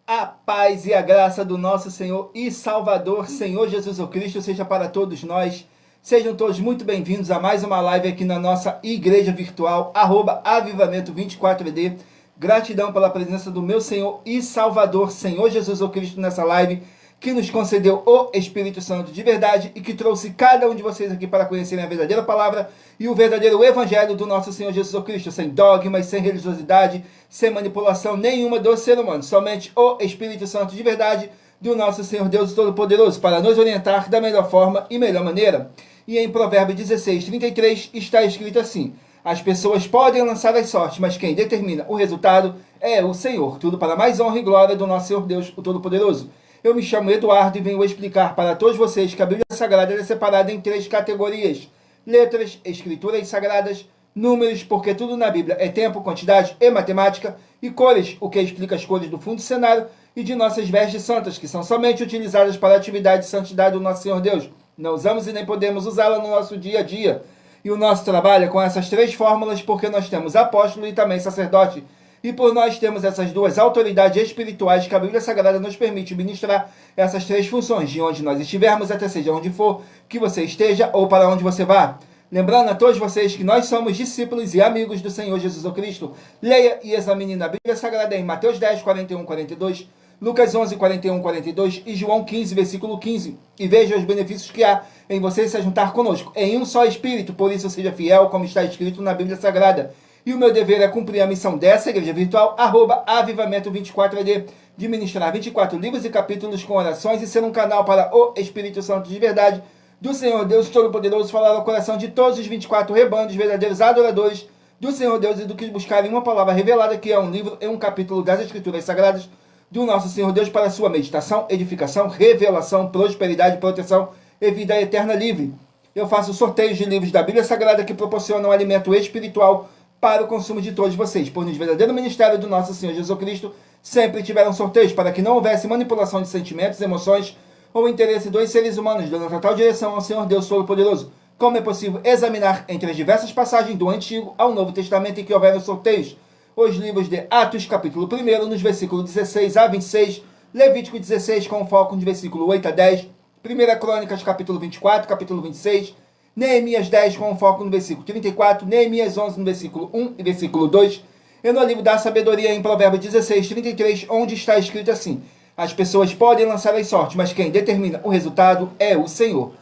A paz e a graça do nosso Senhor e Salvador, Senhor Jesus Cristo, seja para todos nós. Sejam todos muito bem-vindos a mais uma live aqui na nossa igreja virtual, @avivamento24ed. Gratidão pela presença do meu Senhor e Salvador, Senhor Jesus Cristo, nessa live, que nos concedeu o Espírito Santo de verdade e que trouxe cada um de vocês aqui para conhecerem a verdadeira palavra e o verdadeiro evangelho do nosso Senhor Jesus Cristo, sem dogmas, sem religiosidade, sem manipulação nenhuma do ser humano, somente o Espírito Santo de verdade do nosso Senhor Deus Todo-Poderoso, para nos orientar da melhor forma e melhor maneira. E em Provérbios 16:33 está escrito assim: as pessoas podem lançar as sortes, mas quem determina o resultado é o Senhor. Tudo para mais honra e glória do nosso Senhor Deus, o Todo-Poderoso. Eu me chamo Eduardo e venho explicar para todos vocês que a Bíblia Sagrada é separada em 3 categorias: letras, escrituras sagradas, números, porque tudo na Bíblia é tempo, quantidade e matemática, e cores, o que explica as cores do fundo do cenário, e de nossas vestes santas, que são somente utilizadas para a atividade de santidade do nosso Senhor Deus. Não usamos e nem podemos usá-la no nosso dia a dia. E o nosso trabalho é com essas 3 fórmulas, porque nós temos apóstolo e também sacerdote. E por nós temos essas 2 autoridades espirituais que a Bíblia Sagrada nos permite ministrar essas 3 funções, de onde nós estivermos, até seja onde for que você esteja ou para onde você vá. Lembrando a todos vocês que nós somos discípulos e amigos do Senhor Jesus Cristo. Leia e examine na Bíblia Sagrada em Mateus 10, 41, 42, Lucas 11, 41, 42 e João 15, versículo 15. E veja os benefícios que há em você se juntar conosco em um só Espírito, por isso seja fiel, como está escrito na Bíblia Sagrada. E o meu dever é cumprir a missão dessa igreja virtual, @avivamento24ed, de ministrar 24 livros e capítulos com orações e ser um canal para o Espírito Santo de verdade do Senhor Deus Todo-Poderoso falar ao coração de todos os 24 rebanhos, verdadeiros adoradores do Senhor Deus, e do que buscarem uma palavra revelada, que é um livro e um capítulo das Escrituras Sagradas do nosso Senhor Deus, para sua meditação, edificação, revelação, prosperidade, proteção e vida eterna livre. Eu faço sorteios de livros da Bíblia Sagrada que proporcionam alimento espiritual para o consumo de todos vocês, pois no verdadeiro ministério do nosso Senhor Jesus Cristo sempre tiveram sorteios para que não houvesse manipulação de sentimentos, emoções ou interesse dos seres humanos, dando total direção ao Senhor Deus Todo-Poderoso. Como é possível examinar entre as diversas passagens do Antigo ao Novo Testamento em que houveram sorteios? Os livros de Atos, capítulo 1, nos versículos 16 a 26, Levítico 16, com foco no versículo 8 a 10, 1 Crônicas, capítulo 24, capítulo 26, Neemias 10, com foco no versículo 34, Neemias 11, no versículo 1 e versículo 2, e no livro da sabedoria, em Provérbios 16, 33, onde está escrito assim: as pessoas podem lançar as sortes, mas quem determina o resultado é o Senhor.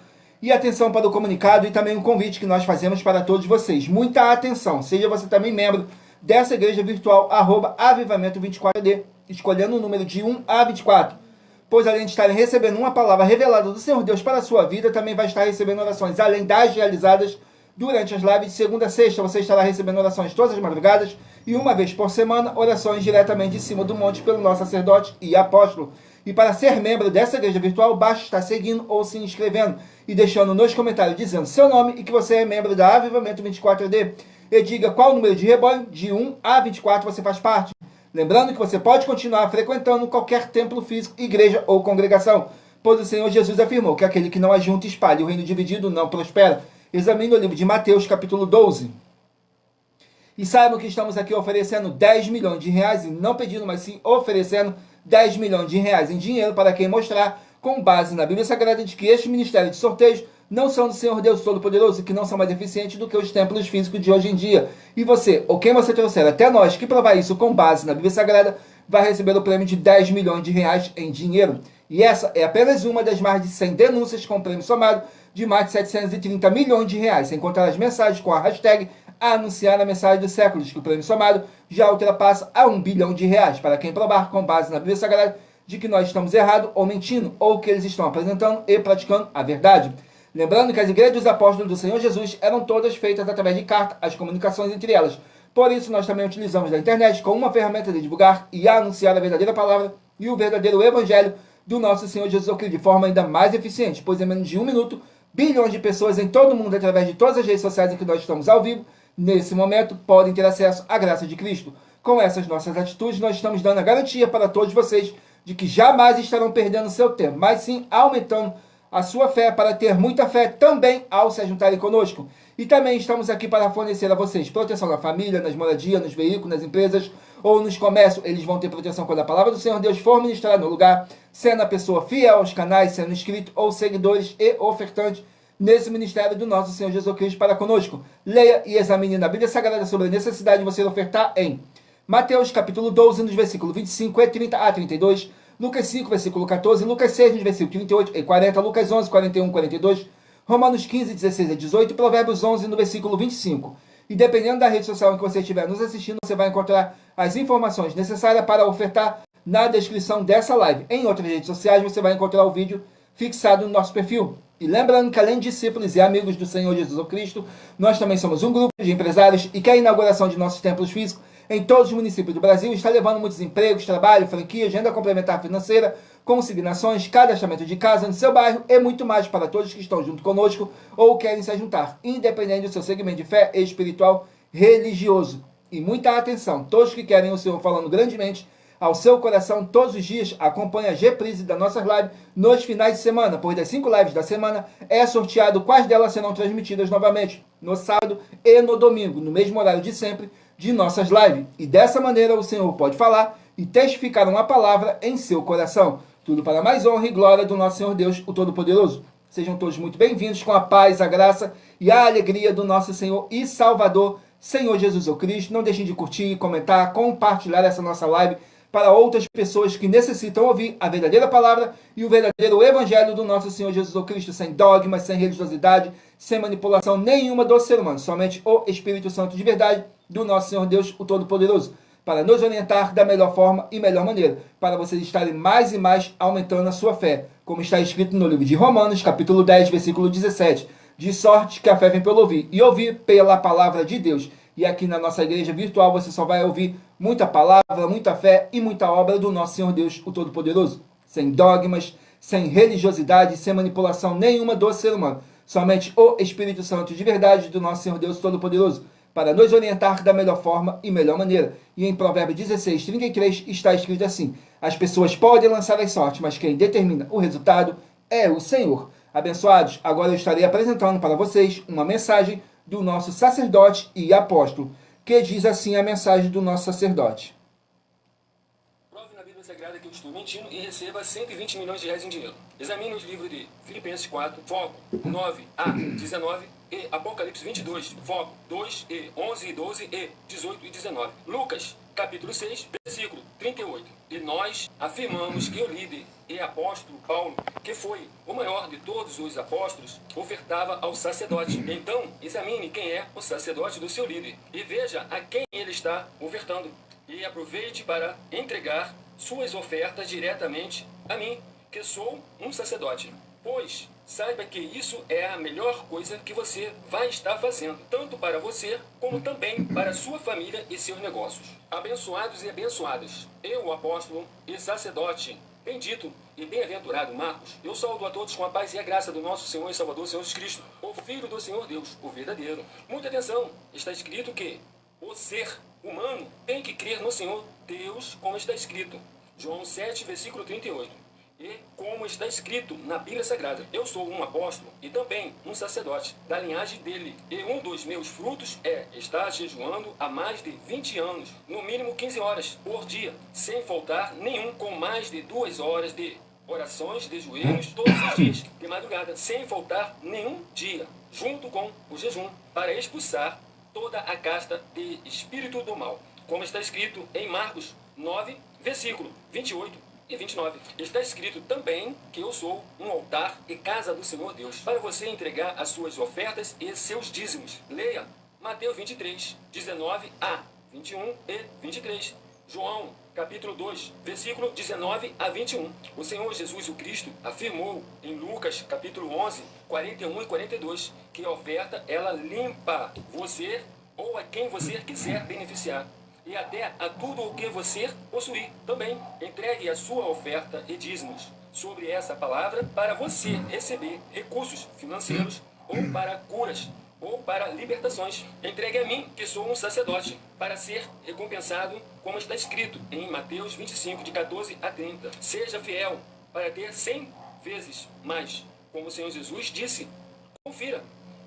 E atenção para o comunicado e também um convite que nós fazemos para todos vocês. Muita atenção, seja você também membro dessa igreja virtual, @avivamento24ed, escolhendo o número de 1 a 24. Pois além de estarem recebendo uma palavra revelada do Senhor Deus para a sua vida, também vai estar recebendo orações, além das realizadas durante as lives de segunda a sexta. Você estará recebendo orações todas as madrugadas e uma vez por semana, orações diretamente de cima do monte pelo nosso sacerdote e apóstolo. E para ser membro dessa igreja virtual, basta estar seguindo ou se inscrevendo e deixando nos comentários dizendo seu nome e que você é membro da Avivamento 24ed. E diga qual número de rebanho, de 1 a 24, você faz parte. Lembrando que você pode continuar frequentando qualquer templo físico, igreja ou congregação, pois o Senhor Jesus afirmou que aquele que não ajunta e espalha, o reino dividido não prospera. Examine o livro de Mateus, capítulo 12. E saibam que estamos aqui oferecendo 10 milhões de reais, e não pedindo, mas sim oferecendo 10 milhões de reais em dinheiro para quem mostrar, com base na Bíblia Sagrada, de que este ministério de sorteios não são do Senhor Deus Todo-Poderoso e que não são mais eficientes do que os templos físicos de hoje em dia. E você, ou quem você trouxer até nós, que provar isso com base na Bíblia Sagrada, vai receber o prêmio de 10 milhões de reais em dinheiro. E essa é apenas uma das mais de 100 denúncias com prêmio somado de mais de 730 milhões de reais, sem contar as mensagens com a hashtag anunciar a mensagem dos séculos, que o prêmio somado já ultrapassa a 1 bilhão de reais, para quem provar com base na Bíblia Sagrada de que nós estamos errados ou mentindo, ou que eles estão apresentando e praticando a verdade. Lembrando que as igrejas dos apóstolos do Senhor Jesus eram todas feitas através de carta, as comunicações entre elas. Por isso, nós também utilizamos a internet como uma ferramenta de divulgar e anunciar a verdadeira palavra e o verdadeiro evangelho do nosso Senhor Jesus Cristo de forma ainda mais eficiente, pois em menos de 1 minuto, bilhões de pessoas em todo o mundo, através de todas as redes sociais em que nós estamos ao vivo, nesse momento, podem ter acesso à graça de Cristo. Com essas nossas atitudes, nós estamos dando a garantia para todos vocês de que jamais estarão perdendo seu tempo, mas sim aumentando a sua fé, para ter muita fé também ao se juntarem conosco. E também estamos aqui para fornecer a vocês proteção na família, nas moradias, nos veículos, nas empresas, ou nos comércios, eles vão ter proteção quando a palavra do Senhor Deus for ministrada no lugar, sendo a pessoa fiel aos canais, sendo inscrito ou seguidores e ofertantes nesse ministério do nosso Senhor Jesus Cristo para conosco. Leia e examine na Bíblia Sagrada sobre a necessidade de você ofertar em Mateus capítulo 12, nos versículos 25 e 30 a 32, Lucas 5, versículo 14, Lucas 6, nos versículos 38 e 40, Lucas 11, 41 e 42, Romanos 15, 16 e 18 e Provérbios 11, no versículo 25. E dependendo da rede social em que você estiver nos assistindo, você vai encontrar as informações necessárias para ofertar na descrição dessa live. Em outras redes sociais, você vai encontrar o vídeo fixado no nosso perfil. E lembrando que além de discípulos e amigos do Senhor Jesus Cristo, nós também somos um grupo de empresários e que a inauguração de nossos templos físicos em todos os municípios do Brasil está levando muitos empregos, trabalho, franquia, agenda complementar financeira, consignações, cadastramento de casa no seu bairro e muito mais para todos que estão junto conosco ou querem se juntar, independente do seu segmento de fé espiritual religioso. E muita atenção, todos que querem o Senhor falando grandemente ao seu coração todos os dias, acompanhe a reprise das nossas lives nos finais de semana, pois das 5 lives da semana é sorteado quais delas serão transmitidas novamente no sábado e no domingo, no mesmo horário de sempre de nossas lives. E dessa maneira o Senhor pode falar e testificar uma palavra em seu coração. Tudo para mais honra e glória do nosso Senhor Deus, o Todo-Poderoso. Sejam todos muito bem-vindos com a paz, a graça e a alegria do nosso Senhor e Salvador, Senhor Jesus Cristo. Não deixem de curtir, comentar, compartilhar essa nossa live para outras pessoas que necessitam ouvir a verdadeira palavra e o verdadeiro evangelho do nosso Senhor Jesus Cristo, sem dogmas, sem religiosidade, sem manipulação nenhuma do ser humano, somente o Espírito Santo de verdade do nosso Senhor Deus, o Todo-Poderoso, para nos orientar da melhor forma e melhor maneira, para vocês estarem mais e mais aumentando a sua fé, como está escrito no livro de Romanos, capítulo 10, versículo 17, de sorte que a fé vem pelo ouvir, e ouvir pela palavra de Deus. E aqui na nossa igreja virtual você só vai ouvir muita palavra, muita fé e muita obra do nosso Senhor Deus, o Todo-Poderoso, sem dogmas, sem religiosidade, sem manipulação nenhuma do ser humano, somente o Espírito Santo de verdade do nosso Senhor Deus Todo-Poderoso, para nos orientar da melhor forma e melhor maneira. E em Provérbios 16, 33 está escrito assim: as pessoas podem lançar as sortes, mas quem determina o resultado é o Senhor. Abençoados, agora eu estarei apresentando para vocês uma mensagem do nosso sacerdote e apóstolo, que diz assim a mensagem do nosso sacerdote. Prove na Bíblia Sagrada que eu estou mentindo e receba 120 milhões de reais em dinheiro. Examine os livros de Filipenses 4, foco 9 a 19 e Apocalipse 22, foco 2 e 11 e 12 e 18 e 19. Lucas, capítulo 6, versículo 38. E nós afirmamos que o líder e apóstolo Paulo, que foi o maior de todos os apóstolos, ofertava ao sacerdote. Então, examine quem é o sacerdote do seu líder e veja a quem ele está ofertando. E aproveite para entregar suas ofertas diretamente a mim, que sou um sacerdote. Pois saiba que isso é a melhor coisa que você vai estar fazendo, tanto para você, como também para sua família e seus negócios. Abençoados e abençoadas, eu, apóstolo e sacerdote, bendito e bem-aventurado Marcos, eu saúdo a todos com a paz e a graça do nosso Senhor e Salvador, Senhor Jesus Cristo, o Filho do Senhor Deus, o verdadeiro. Muita atenção, está escrito que o ser humano tem que crer no Senhor Deus, como está escrito. João 7, versículo 38. E como está escrito na Bíblia Sagrada, eu sou um apóstolo e também um sacerdote da linhagem dele. E um dos meus frutos é estar jejuando há mais de 20 anos, no mínimo 15 horas por dia, sem faltar nenhum, com mais de 2 horas de orações de joelhos todos os dias, de madrugada, sem faltar nenhum dia, junto com o jejum, para expulsar toda a casta de espírito do mal. Como está escrito em Marcos 9, versículo 28 e 29. Está escrito também que eu sou um altar e casa do Senhor Deus, para você entregar as suas ofertas e seus dízimos. Leia Mateus 23, 19 a 21 e 23. João, capítulo 2, versículo 19 a 21. O Senhor Jesus o Cristo afirmou em Lucas, capítulo 11, 41 e 42, que a oferta, ela limpa você ou a quem você quiser beneficiar, e até a tudo o que você possuir. Também entregue a sua oferta e dízimos sobre essa palavra para você receber recursos financeiros, ou para curas, ou para libertações. Entregue a mim, que sou um sacerdote, para ser recompensado, como está escrito em Mateus 25, de 14 a 30. Seja fiel para ter 100 vezes mais, como o Senhor Jesus disse. Confira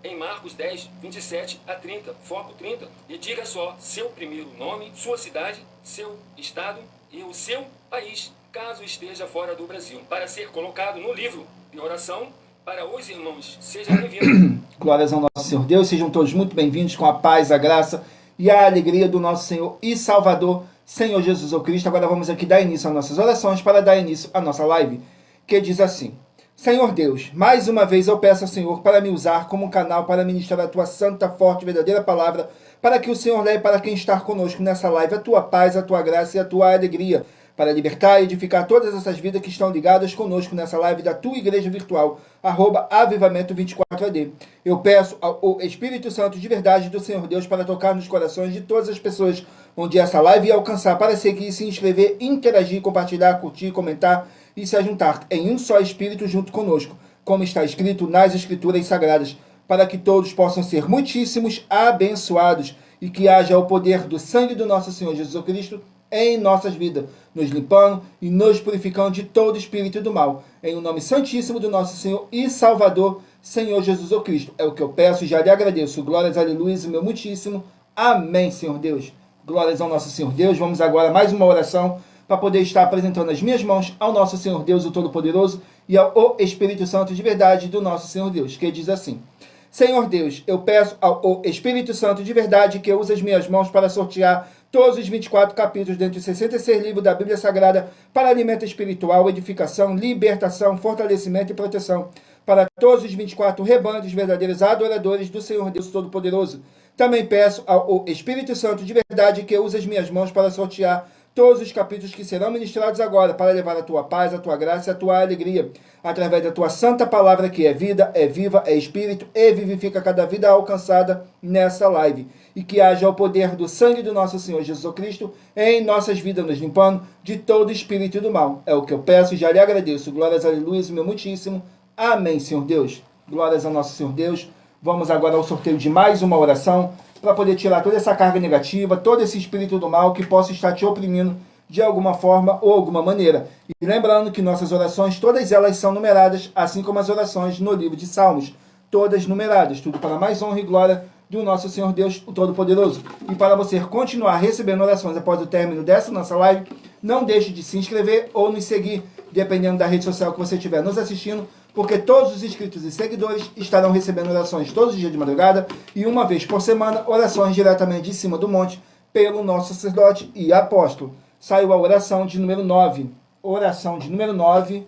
em Marcos 10, 27 a 30, foco 30, e diga só seu primeiro nome, sua cidade, seu estado e o seu país, caso esteja fora do Brasil, para ser colocado no livro de oração para os irmãos. Seja bem-vindo. Glórias ao nosso Senhor Deus, sejam todos muito bem-vindos com a paz, a graça e a alegria do nosso Senhor e Salvador, Senhor Jesus ou Cristo. Agora vamos aqui dar início às nossas orações para dar início à nossa live, que diz assim: Senhor Deus, mais uma vez eu peço ao Senhor para me usar como um canal para ministrar a tua santa, forte, verdadeira palavra, para que o Senhor leve para quem está conosco nessa live a tua paz, a tua graça e a tua alegria, para libertar e edificar todas essas vidas que estão ligadas conosco nessa live da tua igreja virtual, @avivamento24AD. Eu peço ao Espírito Santo de verdade do Senhor Deus para tocar nos corações de todas as pessoas onde essa live ia alcançar, para seguir, se inscrever, interagir, compartilhar, curtir, comentar e se ajuntar em um só Espírito junto conosco, como está escrito nas Escrituras Sagradas, para que todos possam ser muitíssimos abençoados e que haja o poder do sangue do nosso Senhor Jesus Cristo em nossas vidas, nos limpando e nos purificando de todo espírito do mal, em o nome santíssimo do nosso Senhor e Salvador, Senhor Jesus o Cristo. É o que eu peço e já lhe agradeço. Glórias, aleluia, meu muitíssimo. Amém, Senhor Deus. Glórias ao nosso Senhor Deus. Vamos agora a mais uma oração para poder estar apresentando as minhas mãos ao nosso Senhor Deus, o Todo-Poderoso, e ao Espírito Santo de verdade do nosso Senhor Deus, que diz assim: Senhor Deus, eu peço ao Espírito Santo de verdade que use as minhas mãos para sortear todos os 24 capítulos dentre os 66 livros da Bíblia Sagrada para alimento espiritual, edificação, libertação, fortalecimento e proteção para todos os 24 rebanhos dos verdadeiros adoradores do Senhor Deus Todo-Poderoso. Também peço ao Espírito Santo de verdade que use as minhas mãos para sortear todos os capítulos que serão ministrados agora, para levar a tua paz, a tua graça e a tua alegria, através da tua santa palavra, que é vida, é viva, é espírito e vivifica cada vida alcançada nessa live. E que haja o poder do sangue do nosso Senhor Jesus Cristo em nossas vidas, nos limpando de todo espírito do mal. É o que eu peço e já lhe agradeço. Glórias, aleluia, meu muitíssimo. Amém, Senhor Deus. Glórias ao nosso Senhor Deus. Vamos agora ao sorteio de mais uma oração, para poder tirar toda essa carga negativa, todo esse espírito do mal que possa estar te oprimindo de alguma forma ou alguma maneira. E lembrando que nossas orações, todas elas são numeradas, assim como as orações no livro de Salmos, todas numeradas, tudo para mais honra e glória do nosso Senhor Deus, o Todo-Poderoso. E para você continuar recebendo orações após o término dessa nossa live, não deixe de se inscrever ou nos seguir, dependendo da rede social que você estiver nos assistindo, porque todos os inscritos e seguidores estarão recebendo orações todos os dias de madrugada e uma vez por semana, orações diretamente de cima do monte pelo nosso sacerdote e apóstolo. Saiu a oração de número 9. Oração de número 9.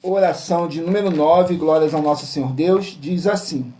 Oração de número 9, glórias ao nosso Senhor Deus, diz assim: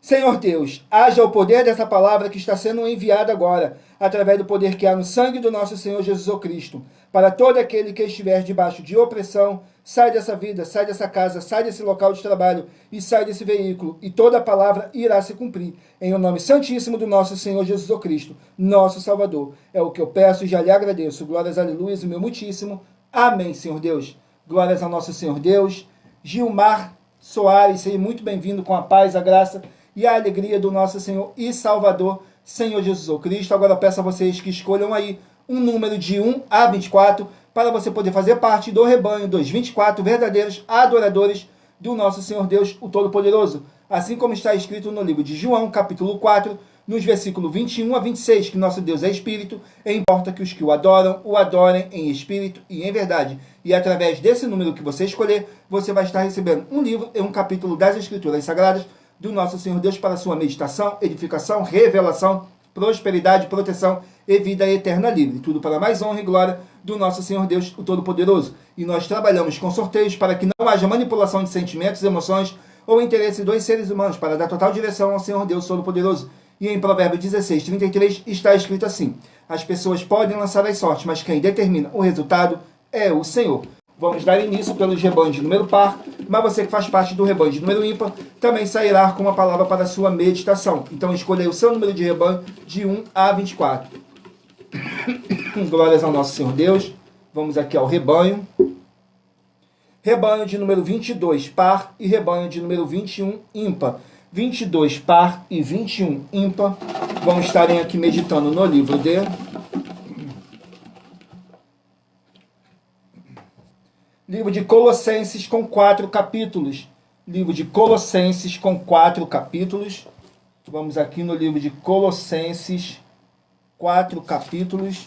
Senhor Deus, haja o poder dessa palavra que está sendo enviada agora, através do poder que há no sangue do nosso Senhor Jesus Cristo, para todo aquele que estiver debaixo de opressão. Sai dessa vida, sai dessa casa, sai desse local de trabalho e sai desse veículo, e toda a palavra irá se cumprir, em o nome santíssimo do nosso Senhor Jesus Cristo, nosso Salvador. É o que eu peço e já lhe agradeço. Glórias, aleluia, o meu muitíssimo. Amém, Senhor Deus. Glórias ao nosso Senhor Deus. Gilmar Soares, seja muito bem-vindo com a paz, a graça e a alegria do nosso Senhor e Salvador, Senhor Jesus Cristo. Agora eu peço a vocês que escolham aí um número de 1 a 24, para você poder fazer parte do rebanho dos 24 verdadeiros adoradores do nosso Senhor Deus, o Todo-Poderoso. Assim como está escrito no livro de João, capítulo 4, nos versículos 21 a 26, que nosso Deus é Espírito, e importa que os que o adorem em Espírito e em verdade. E através desse número que você escolher, você vai estar recebendo um livro e um capítulo das Escrituras Sagradas do nosso Senhor Deus para sua meditação, edificação, revelação, prosperidade, proteção e vida eterna livre. Tudo para mais honra e glória do nosso Senhor Deus, o Todo-Poderoso. E nós trabalhamos com sorteios para que não haja manipulação de sentimentos, emoções ou interesse dos seres humanos, para dar total direção ao Senhor Deus Todo-Poderoso. E em Provérbios 16, 33 está escrito assim: as pessoas podem lançar as sortes, mas quem determina o resultado é o Senhor. Vamos dar início pelos rebanhos de número par, mas você que faz parte do rebanho de número ímpar também sairá com uma palavra para a sua meditação. Então escolha o seu número de rebanho de 1 a 24. Glórias ao nosso Senhor Deus. Vamos aqui ao rebanho. Rebanho de número 22 par e rebanho de número 21 ímpar. 22 par e 21 ímpar. Vamos estarem aqui meditando no livro Livro de Colossenses com 4 capítulos. Livro de Colossenses com 4 capítulos. Vamos aqui no livro de Colossenses, 4 capítulos.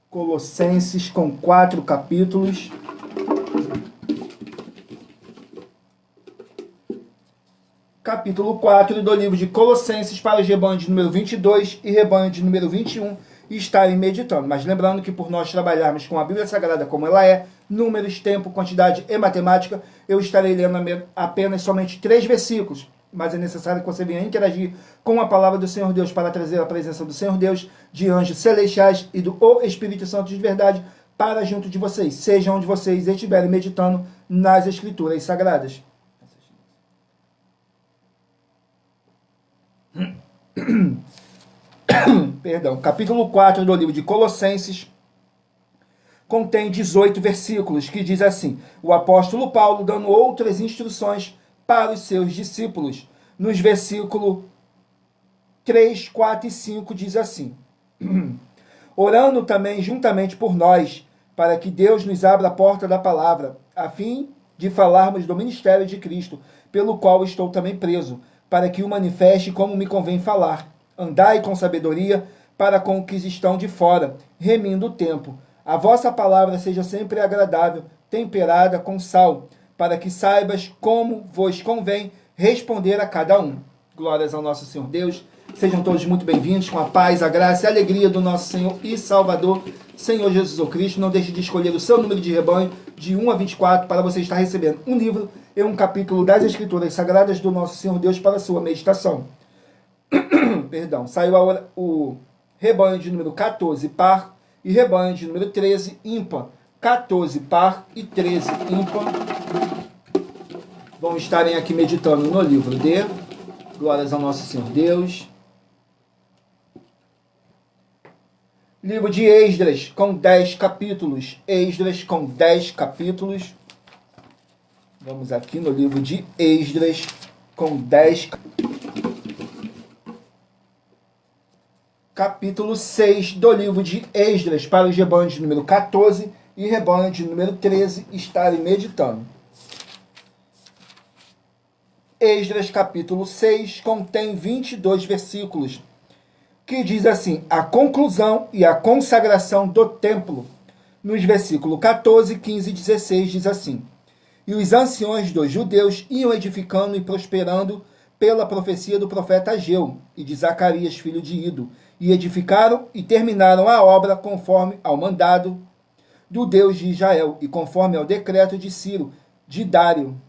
Colossenses com 4 capítulos. Capítulo 4 do livro de Colossenses para os rebanhos de número 22 e rebanho de número 21 e estarem meditando. Mas lembrando que por nós trabalharmos com a Bíblia Sagrada como ela é, números, tempo, quantidade e matemática, eu estarei lendo apenas somente 3 versículos. Mas é necessário que você venha interagir com a palavra do Senhor Deus para trazer a presença do Senhor Deus, de anjos celestiais e do Espírito Santo de verdade para junto de vocês, seja onde vocês estiverem meditando nas Escrituras Sagradas. Perdão, capítulo 4 do livro de Colossenses contém 18 versículos, que diz assim: o apóstolo Paulo dando outras instruções para os seus discípulos. Nos versículos 3, 4 e 5 diz assim: orando também juntamente por nós, para que Deus nos abra a porta da palavra, a fim de falarmos do ministério de Cristo, pelo qual estou também preso, para que o manifeste como me convém falar. Andai com sabedoria para com os que estão de fora, remindo o tempo. A vossa palavra seja sempre agradável, temperada com sal, para que saibas como vos convém responder a cada um. Glórias ao nosso Senhor Deus. Sejam todos muito bem-vindos, com a paz, a graça e a alegria do nosso Senhor e Salvador, Senhor Jesus Cristo. Não deixe de escolher o seu número de rebanho, de 1 a 24, para você estar recebendo um livro e um capítulo das Escrituras Sagradas do nosso Senhor Deus para a sua meditação. Perdão, saiu o rebanho de número 14, par, e rebanho de número 13, ímpar. 14, par, e 13, ímpar. Vão estarem aqui meditando no livro de Glórias ao nosso Senhor Deus. Livro de Esdras, com 10 capítulos. Esdras, com 10 capítulos. Vamos aqui no livro de Esdras, com 10 capítulo 6 do livro de Esdras, para os rebanhos de número 14 e rebanho de número 13 estarem meditando. Esdras, capítulo 6, contém 22 versículos, que diz assim: a conclusão e a consagração do templo. Nos versículos 14, 15 e 16 diz assim: e os anciões dos judeus iam edificando e prosperando pela profecia do profeta Ageu e de Zacarias, filho de Ido, e edificaram e terminaram a obra conforme ao mandado do Deus de Israel e conforme ao decreto de Ciro, de Dário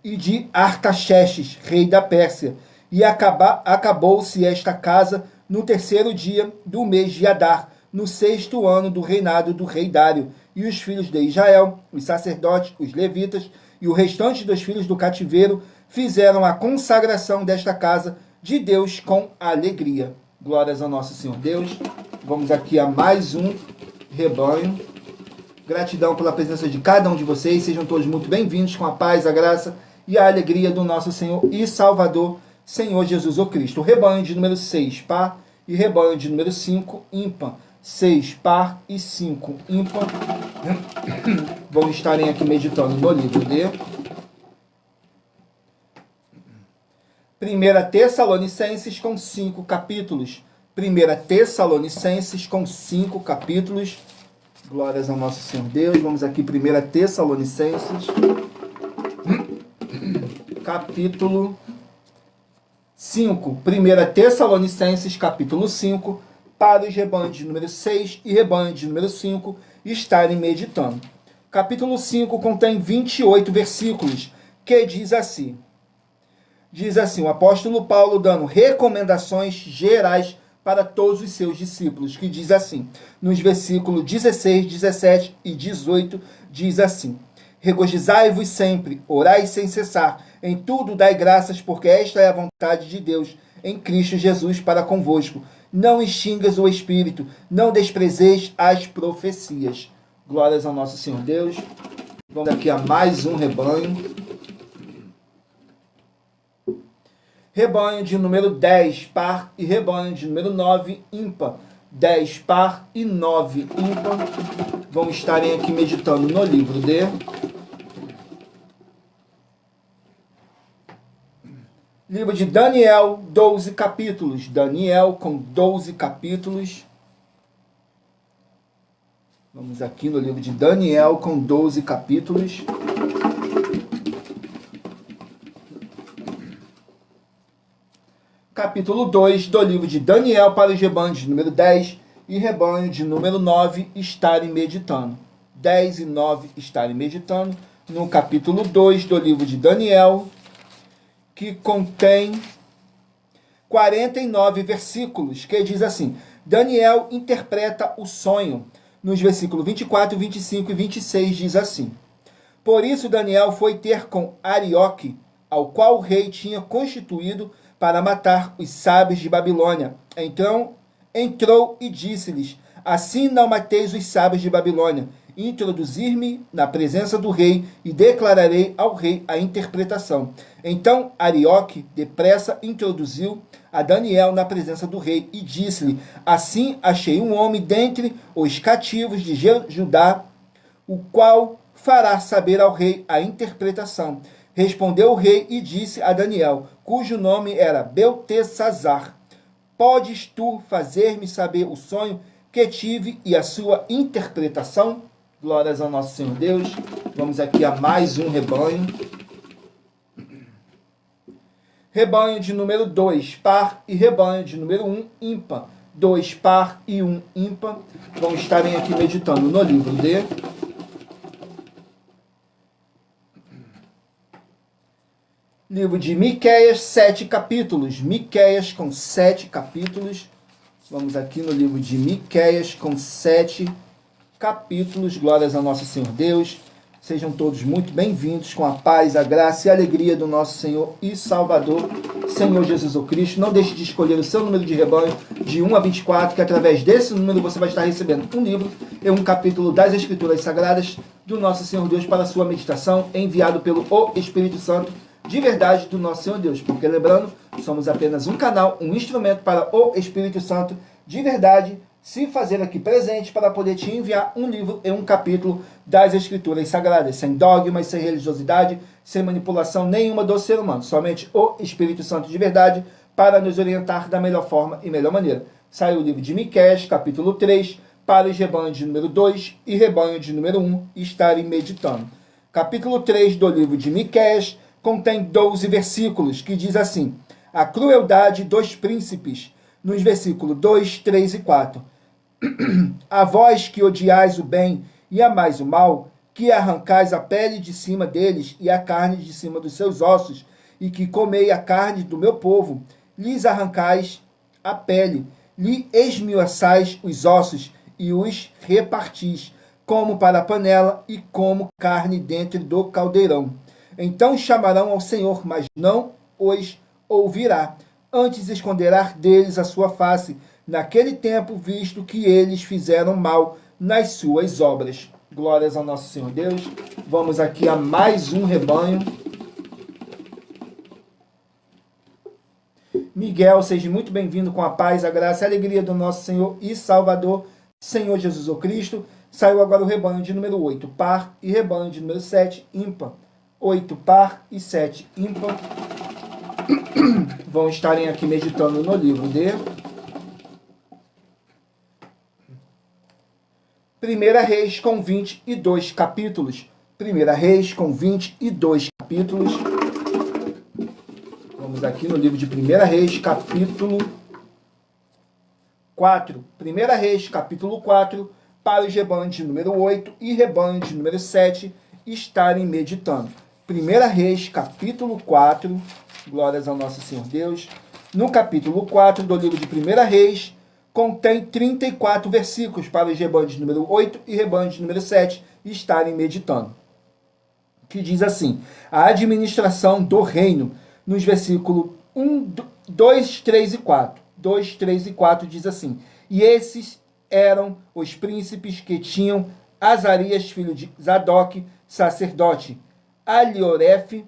e de Artaxerxes, rei da Pérsia. E acabou-se esta casa no 3º dia do mês de Adar, no 6º ano do reinado do rei Dário. E os filhos de Israel, os sacerdotes, os levitas e o restante dos filhos do cativeiro fizeram a consagração desta casa de Deus com alegria. Glórias ao nosso Senhor Deus. Vamos aqui a mais um rebanho. Gratidão pela presença de cada um de vocês. Sejam todos muito bem-vindos, com a paz, a graça e a alegria do nosso Senhor e Salvador, Senhor Jesus o Cristo. O rebanho de número 6, par, e rebanho de número 5, ímpar. 6, par, e 5, ímpar. Vão estarem aqui meditando no livro de 1 Tessalonicenses, com 5 capítulos. 1 Tessalonicenses, com 5 capítulos. Glórias ao nosso Senhor Deus. Vamos aqui, 1 Tessalonicenses, capítulo 5. 1 Tessalonicenses, capítulo 5, para os rebanhos de número 6 e rebanho de número 5 estarem meditando. Capítulo 5 contém 28 versículos, que diz assim, o apóstolo Paulo dando recomendações gerais para todos os seus discípulos, que diz assim, nos versículos 16, 17 e 18, diz assim: regozijai-vos sempre, orai sem cessar, em tudo dai graças, porque esta é a vontade de Deus, em Cristo Jesus para convosco. Não extingas o Espírito, não desprezeis as profecias. Glórias ao nosso Senhor Deus. Vamos aqui a mais um rebanho. Rebanho de número 10, par, e rebanho de número 9, ímpar. 10 par e 9 ímpar. Vão estarem aqui meditando no livro de Daniel, 12 capítulos. Daniel com 12 capítulos. Vamos aqui no livro de Daniel com 12 capítulos. Capítulo 2 do livro de Daniel para os rebanhos de número 10 e rebanho de número 9 estarem meditando. 10 e 9 estarem meditando no capítulo 2 do livro de Daniel, que contém 49 versículos, que diz assim: Daniel interpreta o sonho. Nos versículos 24, 25 e 26 diz assim: Por isso Daniel foi ter com Arioque, ao qual o rei tinha constituído para matar os sábios de Babilônia. Então entrou e disse-lhes: Assim não mateis os sábios de Babilônia. Introduzir-me na presença do rei e declararei ao rei a interpretação. Então Arioque depressa introduziu a Daniel na presença do rei e disse-lhe: Assim achei um homem dentre os cativos de Judá, o qual fará saber ao rei a interpretação. Respondeu o rei e disse a Daniel, cujo nome era Beltesazar: Podes tu fazer-me saber o sonho que tive e a sua interpretação? Glórias ao nosso Senhor Deus. Vamos aqui a mais um rebanho. Rebanho de número 2, par, e rebanho de número 1, ímpar. 2 par e 1 ímpar. Vamos estarem aqui meditando no livro de Miqueias, 7 capítulos. Miqueias com 7 capítulos. Vamos aqui no livro de Miqueias com 7 capítulos. Glórias ao nosso Senhor Deus. Sejam todos muito bem-vindos com a paz, a graça e a alegria do nosso Senhor e Salvador, Senhor Jesus Cristo. Não deixe de escolher o seu número de rebanho de 1 a 24, que através desse número você vai estar recebendo um livro e um capítulo das Escrituras Sagradas do nosso Senhor Deus para a sua meditação, enviado pelo Espírito Santo de verdade do nosso Senhor Deus. Porque, lembrando, somos apenas um canal, um instrumento para o Espírito Santo de verdade se fazer aqui presente para poder te enviar um livro e um capítulo das Escrituras Sagradas, sem dogmas, sem religiosidade, sem manipulação nenhuma do ser humano. Somente o Espírito Santo de verdade para nos orientar da melhor forma e melhor maneira. Saiu o livro de Miqueias, capítulo 3, para os rebanhos de número 2 e rebanho de número 1 estarem meditando. Capítulo 3 do livro de Miqueias contém 12 versículos, que diz assim: A crueldade dos príncipes, nos versículos 2, 3 e 4. A vós que odiais o bem e amais o mal, que arrancais a pele de cima deles e a carne de cima dos seus ossos, e que comei a carne do meu povo, lhes arrancais a pele, lhe esmiuçais os ossos e os repartis, como para a panela e como carne dentro do caldeirão. Então chamarão ao Senhor, mas não os ouvirá. Antes esconderá deles a sua face, naquele tempo, visto que eles fizeram mal nas suas obras. Glórias ao nosso Senhor Deus. Vamos aqui a mais um rebanho. Miguel, seja muito bem-vindo com a paz, a graça e a alegria do nosso Senhor e Salvador, Senhor Jesus Cristo. Saiu agora o rebanho de número 8, par, e rebanho de número 7, ímpar. 8 par e 7 ímpar. Vão estarem aqui meditando no livro de 1 Reis com 22 capítulos. 1 Reis com 22 capítulos. Vamos aqui no livro de 1 Reis, capítulo 4. 1 Reis, capítulo 4, para os rebanhos de número 8 e rebanho de número 7 estarem meditando. 1 Reis, capítulo 4, glórias ao nosso Senhor Deus. No capítulo 4 do livro de 1 Reis, contém 34 versículos para os rebanhos de número 8 e rebanhos de número 7 estarem meditando. Que diz assim: a administração do reino, nos versículos 1, 2, 3 e 4. 2, 3 e 4 diz assim: e esses eram os príncipes que tinham Azarias, filho de Zadok, sacerdote, Alioref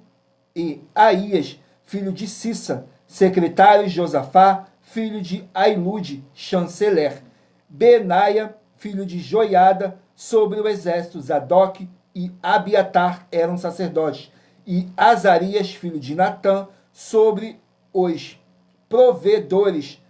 e Aías, filho de Cissa, secretário Josafá, filho de Ailude, chanceler, Benaia, filho de Joiada, sobre o exército. Zadok e Abiatar eram sacerdotes, e Azarias, filho de Natã, sobre os provedores.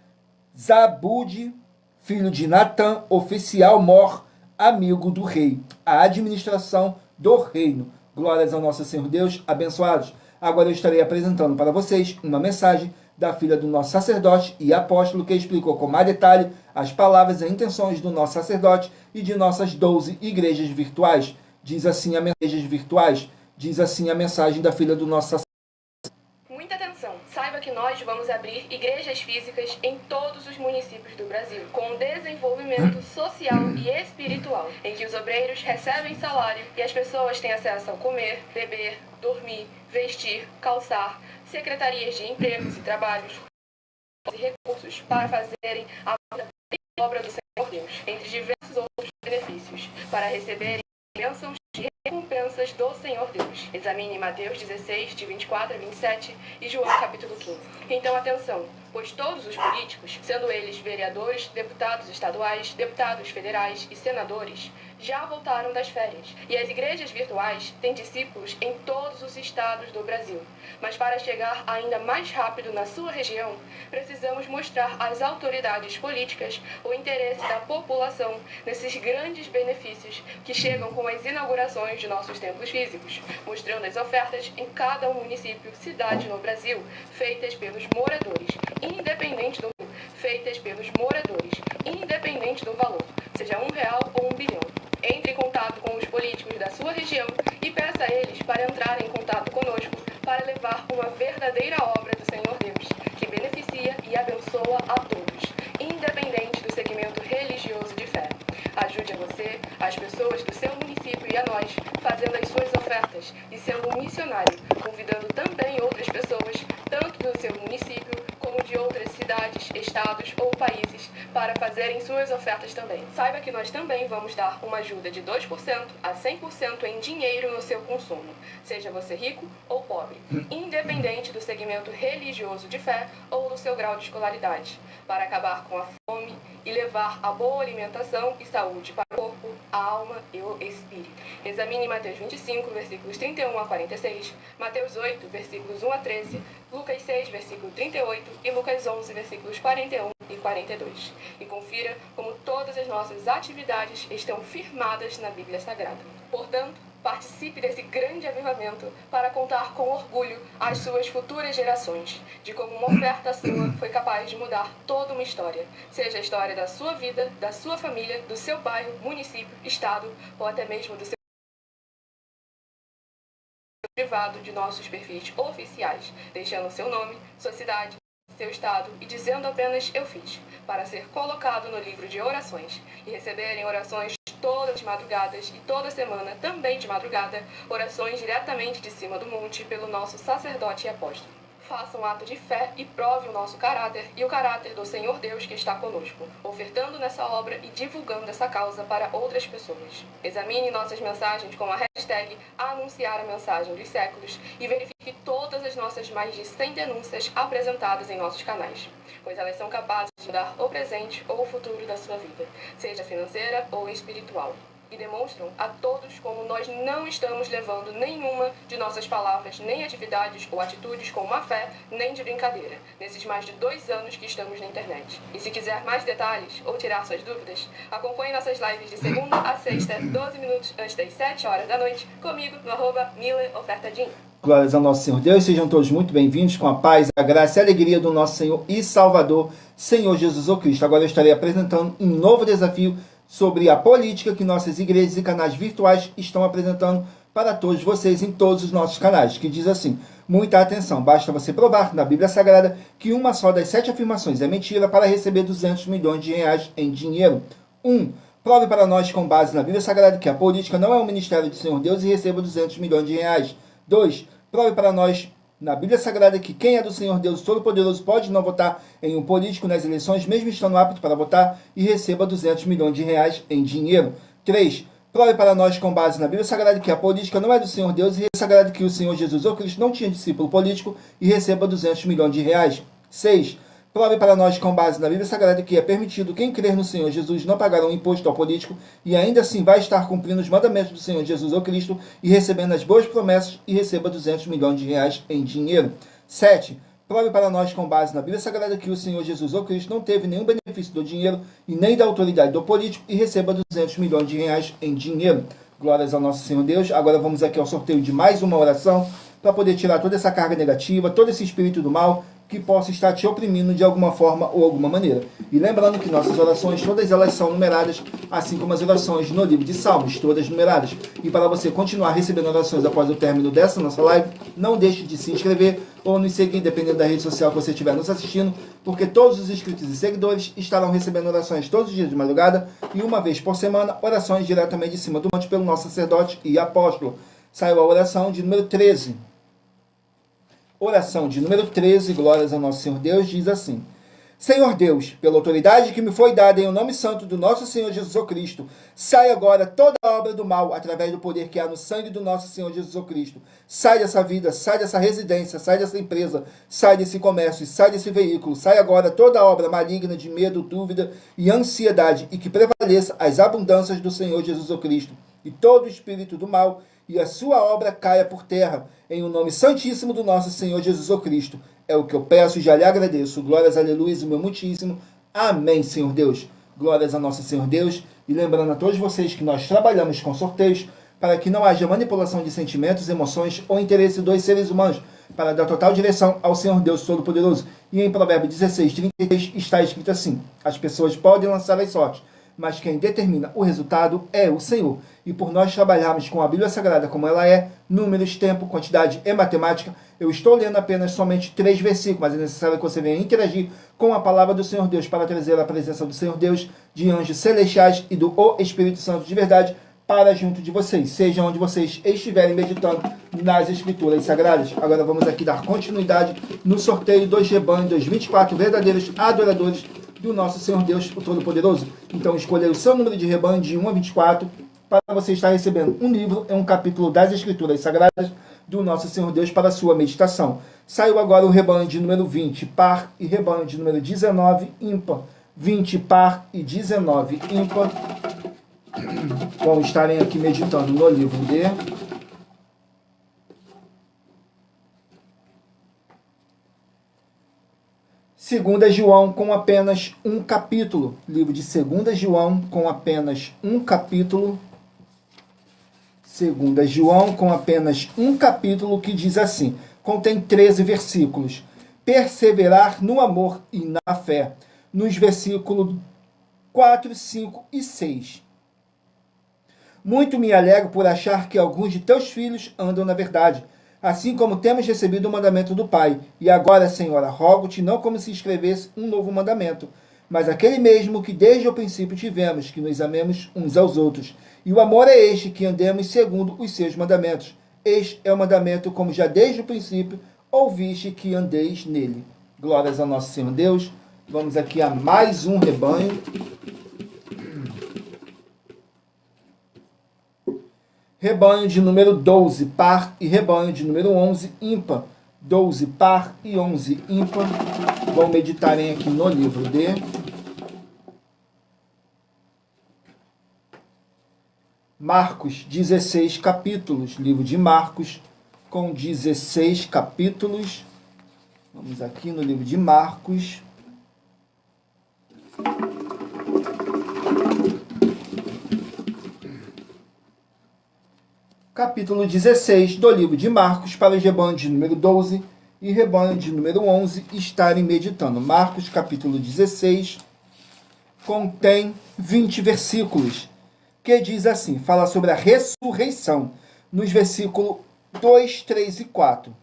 Zabude, filho de Natã, oficial mor, amigo do rei. A administração do reino. Glórias ao nosso Senhor Deus, abençoados. Agora eu estarei apresentando para vocês uma mensagem da filha do nosso sacerdote e apóstolo, que explicou com mais detalhe as palavras e intenções do nosso sacerdote e de nossas 12 igrejas virtuais. Diz assim a mensagem da filha do nosso sacerdote. Muita atenção! Saiba que nós vamos abrir igrejas físicas em todos os municípios do Brasil, com desenvolvimento social e espiritual, em que os obreiros recebem salário e as pessoas têm acesso ao comer, beber, dormir, vestir, calçar, secretarias de empregos e trabalhos e recursos para fazerem a obra do Senhor Deus, entre diversos outros benefícios, para receberem bênçãos e recompensas do Senhor Deus. Examine Mateus 16, de 24 a 27 e João capítulo 15. Então atenção, pois todos os políticos, sendo eles vereadores, deputados estaduais, deputados federais e senadores, já voltaram das férias, e as igrejas virtuais têm discípulos em todos os estados do Brasil. Mas para chegar ainda mais rápido na sua região, precisamos mostrar às autoridades políticas o interesse da população nesses grandes benefícios que chegam com as inaugurações de nossos templos físicos, mostrando as ofertas em cada município, cidade no Brasil, feitas pelos moradores, independente do valor, seja R$1 ou R$1 bilhão. Entre em contato com os políticos da sua região e peça a eles para entrarem em contato conosco para levar uma verdadeira obra do Senhor Deus, que beneficia e abençoa a todos, independente do segmento religioso de fé. Ajude a você, as pessoas do seu município e a nós, fazendo as suas ofertas e sendo um missionário, convidando também outras pessoas, tanto do seu município como de outras cidades, estados ou países, para fazerem suas ofertas também. Saiba que nós também vamos dar uma ajuda de 2% a 100% em dinheiro no seu consumo, seja você rico ou pobre, independente do segmento religioso de fé ou do seu grau de escolaridade, para acabar com a fome e levar a boa alimentação e saúde para o corpo, a alma e o espírito. Examine Mateus 25, versículos 31 a 46, Mateus 8, versículos 1 a 13, Lucas 6, versículo 38 e Lucas 11, versículos 41 e 42. E confira como todas as nossas atividades estão firmadas na Bíblia Sagrada. Portanto, participe desse grande avivamento para contar com orgulho às suas futuras gerações de como uma oferta sua foi capaz de mudar toda uma história, seja a história da sua vida, da sua família, do seu bairro, município, estado ou até mesmo do seu privado de nossos perfis oficiais, deixando seu nome, sua cidade, seu estado e dizendo apenas "eu fiz", para ser colocado no livro de orações e receberem orações todas as madrugadas e toda semana, também de madrugada, orações diretamente de cima do monte pelo nosso sacerdote e apóstolo. Faça um ato de fé e prove o nosso caráter e o caráter do Senhor Deus que está conosco, ofertando nessa obra e divulgando essa causa para outras pessoas. Examine nossas mensagens com a hashtag Anunciar a Mensagem dos Séculos e verifique todas as nossas mais de 100 denúncias apresentadas em nossos canais, pois elas são capazes de mudar o presente ou o futuro da sua vida, seja financeira ou espiritual. E demonstram a todos como nós não estamos levando nenhuma de nossas palavras, nem atividades ou atitudes com má fé, nem de brincadeira, nesses mais de 2 anos que estamos na internet. E se quiser mais detalhes ou tirar suas dúvidas, acompanhe nossas lives de segunda a sexta, 12 minutos antes das 7 horas da noite, comigo no @MileOfertaDin. Glórias ao nosso Senhor Deus, sejam todos muito bem-vindos com a paz, a graça e a alegria do nosso Senhor e Salvador, Senhor Jesus Cristo. Agora eu estarei apresentando um novo desafio sobre a política que nossas igrejas e canais virtuais estão apresentando para todos vocês em todos os nossos canais, que diz assim: muita atenção, basta você provar na Bíblia Sagrada que uma só das 7 afirmações é mentira para receber 200 milhões de reais em dinheiro. 1. Prove para nós com base na Bíblia Sagrada que a política não é um ministério do Senhor Deus e receba 200 milhões de reais. 2. Prove para nós na Bíblia Sagrada que quem é do Senhor Deus Todo-Poderoso pode não votar em um político nas eleições, mesmo estando apto para votar, e receba 200 milhões de reais em dinheiro. 3. Prove para nós com base na Bíblia Sagrada que a política não é do Senhor Deus e é sagrado que o Senhor Jesus ou Cristo não tinha discípulo político e receba 200 milhões de reais. 6. Prove para nós, com base na Bíblia Sagrada, que é permitido quem crer no Senhor Jesus não pagar um imposto ao político e ainda assim vai estar cumprindo os mandamentos do Senhor Jesus ou Cristo e recebendo as boas promessas e receba 200 milhões de reais em dinheiro. 7. Prove para nós, com base na Bíblia Sagrada, que o Senhor Jesus ou Cristo não teve nenhum benefício do dinheiro e nem da autoridade do político e receba 200 milhões de reais em dinheiro. Glórias ao nosso Senhor Deus. Agora vamos aqui ao sorteio de mais uma oração para poder tirar toda essa carga negativa, todo esse espírito do mal que possa estar te oprimindo de alguma forma ou alguma maneira. E lembrando que nossas orações, todas elas são numeradas, assim como as orações no livro de Salmos, todas numeradas. E para você continuar recebendo orações após o término dessa nossa live, não deixe de se inscrever ou nos seguir, dependendo da rede social que você estiver nos assistindo, porque todos os inscritos e seguidores estarão recebendo orações todos os dias de madrugada e uma vez por semana, orações diretamente de cima do monte pelo nosso sacerdote e apóstolo. Saiu a oração de número 13. Oração de número 13, glórias ao nosso Senhor Deus, diz assim: Senhor Deus, pela autoridade que me foi dada em o nome santo do nosso Senhor Jesus Cristo, sai agora toda a obra do mal através do poder que há no sangue do nosso Senhor Jesus Cristo. Sai dessa vida, sai dessa residência, sai dessa empresa, sai desse comércio, sai desse veículo. Sai agora toda a obra maligna de medo, dúvida e ansiedade e que prevaleça as abundâncias do Senhor Jesus Cristo. E todo o espírito do mal e a sua obra caia por terra, em o nome santíssimo do nosso Senhor Jesus Cristo. É o que eu peço e já lhe agradeço. Glórias, aleluia, meu muitíssimo. Amém, Senhor Deus. Glórias ao nosso Senhor Deus. E lembrando a todos vocês que nós trabalhamos com sorteios para que não haja manipulação de sentimentos, emoções ou interesse dos seres humanos, para dar total direção ao Senhor Deus Todo-Poderoso. E em Provérbios 16:33 está escrito assim: as pessoas podem lançar as sortes, mas quem determina o resultado é o Senhor. E por nós trabalharmos com a Bíblia Sagrada como ela é, números, tempo, quantidade e matemática, eu estou lendo apenas somente 3 versículos, mas é necessário que você venha interagir com a palavra do Senhor Deus para trazer a presença do Senhor Deus, de anjos celestiais e do Espírito Santo de verdade para junto de vocês, seja onde vocês estiverem meditando nas Escrituras Sagradas. Agora vamos aqui dar continuidade no sorteio dos rebanhos dos 24 verdadeiros adoradores do nosso Senhor Deus, o Todo-Poderoso. Então escolha o seu número de rebanho de 1 a 24 para você estar recebendo um livro, um capítulo das Escrituras Sagradas do nosso Senhor Deus para a sua meditação. Saiu agora o rebanho de número 20, par, e rebanho de número 19, ímpar. 20, par e 19, ímpar. Vão estarem aqui meditando no livro de Segunda João com apenas um capítulo. Livro de 2 João com apenas um capítulo. 2 João com apenas um capítulo, que diz assim, contém 13 versículos. Perseverar no amor e na fé. Nos versículos 4, 5 e 6. Muito me alegro por achar que alguns de teus filhos andam na verdade, assim como temos recebido o mandamento do Pai. E agora, Senhora, rogo-te não como se escrevesse um novo mandamento, mas aquele mesmo que desde o princípio tivemos, que nos amemos uns aos outros. E o amor é este, que andemos segundo os seus mandamentos. Este é o mandamento, como já desde o princípio ouviste, que andeis nele. Glórias ao nosso Senhor Deus. Vamos aqui a mais um rebanho. Rebanho de número 12, par, e rebanho de número 11, ímpar. 12, par e 11, ímpar. Vão meditarem aqui no livro de Marcos, 16 capítulos. Livro de Marcos, com 16 capítulos. Vamos aqui no livro de Marcos. Capítulo 16 do livro de Marcos, para o rebanho de número 12 e rebanho de número 11 estarem meditando. Marcos, capítulo 16, contém 20 versículos, que diz assim, fala sobre a ressurreição, nos versículos 2, 3 e 4.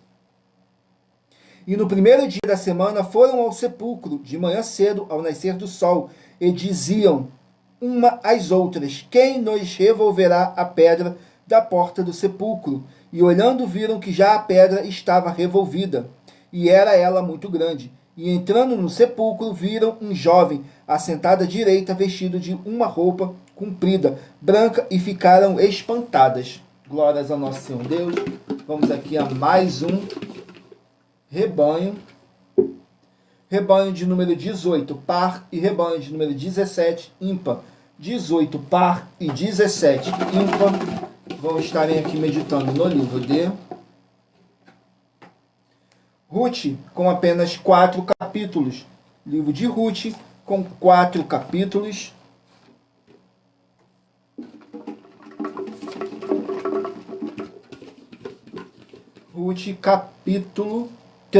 E no primeiro dia da semana foram ao sepulcro, de manhã cedo, ao nascer do sol, e diziam uma às outras, quem nos revolverá a pedra da porta do sepulcro? E olhando viram que já a pedra estava revolvida, e era ela muito grande. E entrando no sepulcro viram um jovem assentado à direita, vestido de uma roupa comprida, branca, e ficaram espantadas. Glórias ao nosso Senhor Deus. Vamos aqui a mais um rebanho. rebanho de número 18, par, e rebanho de número 17, ímpar. 18, par, e 17, ímpar. Vamos estarem aqui meditando no livro de Ruth, com apenas 4 capítulos. Livro de Ruth, com 4 capítulos. Ruth, capítulo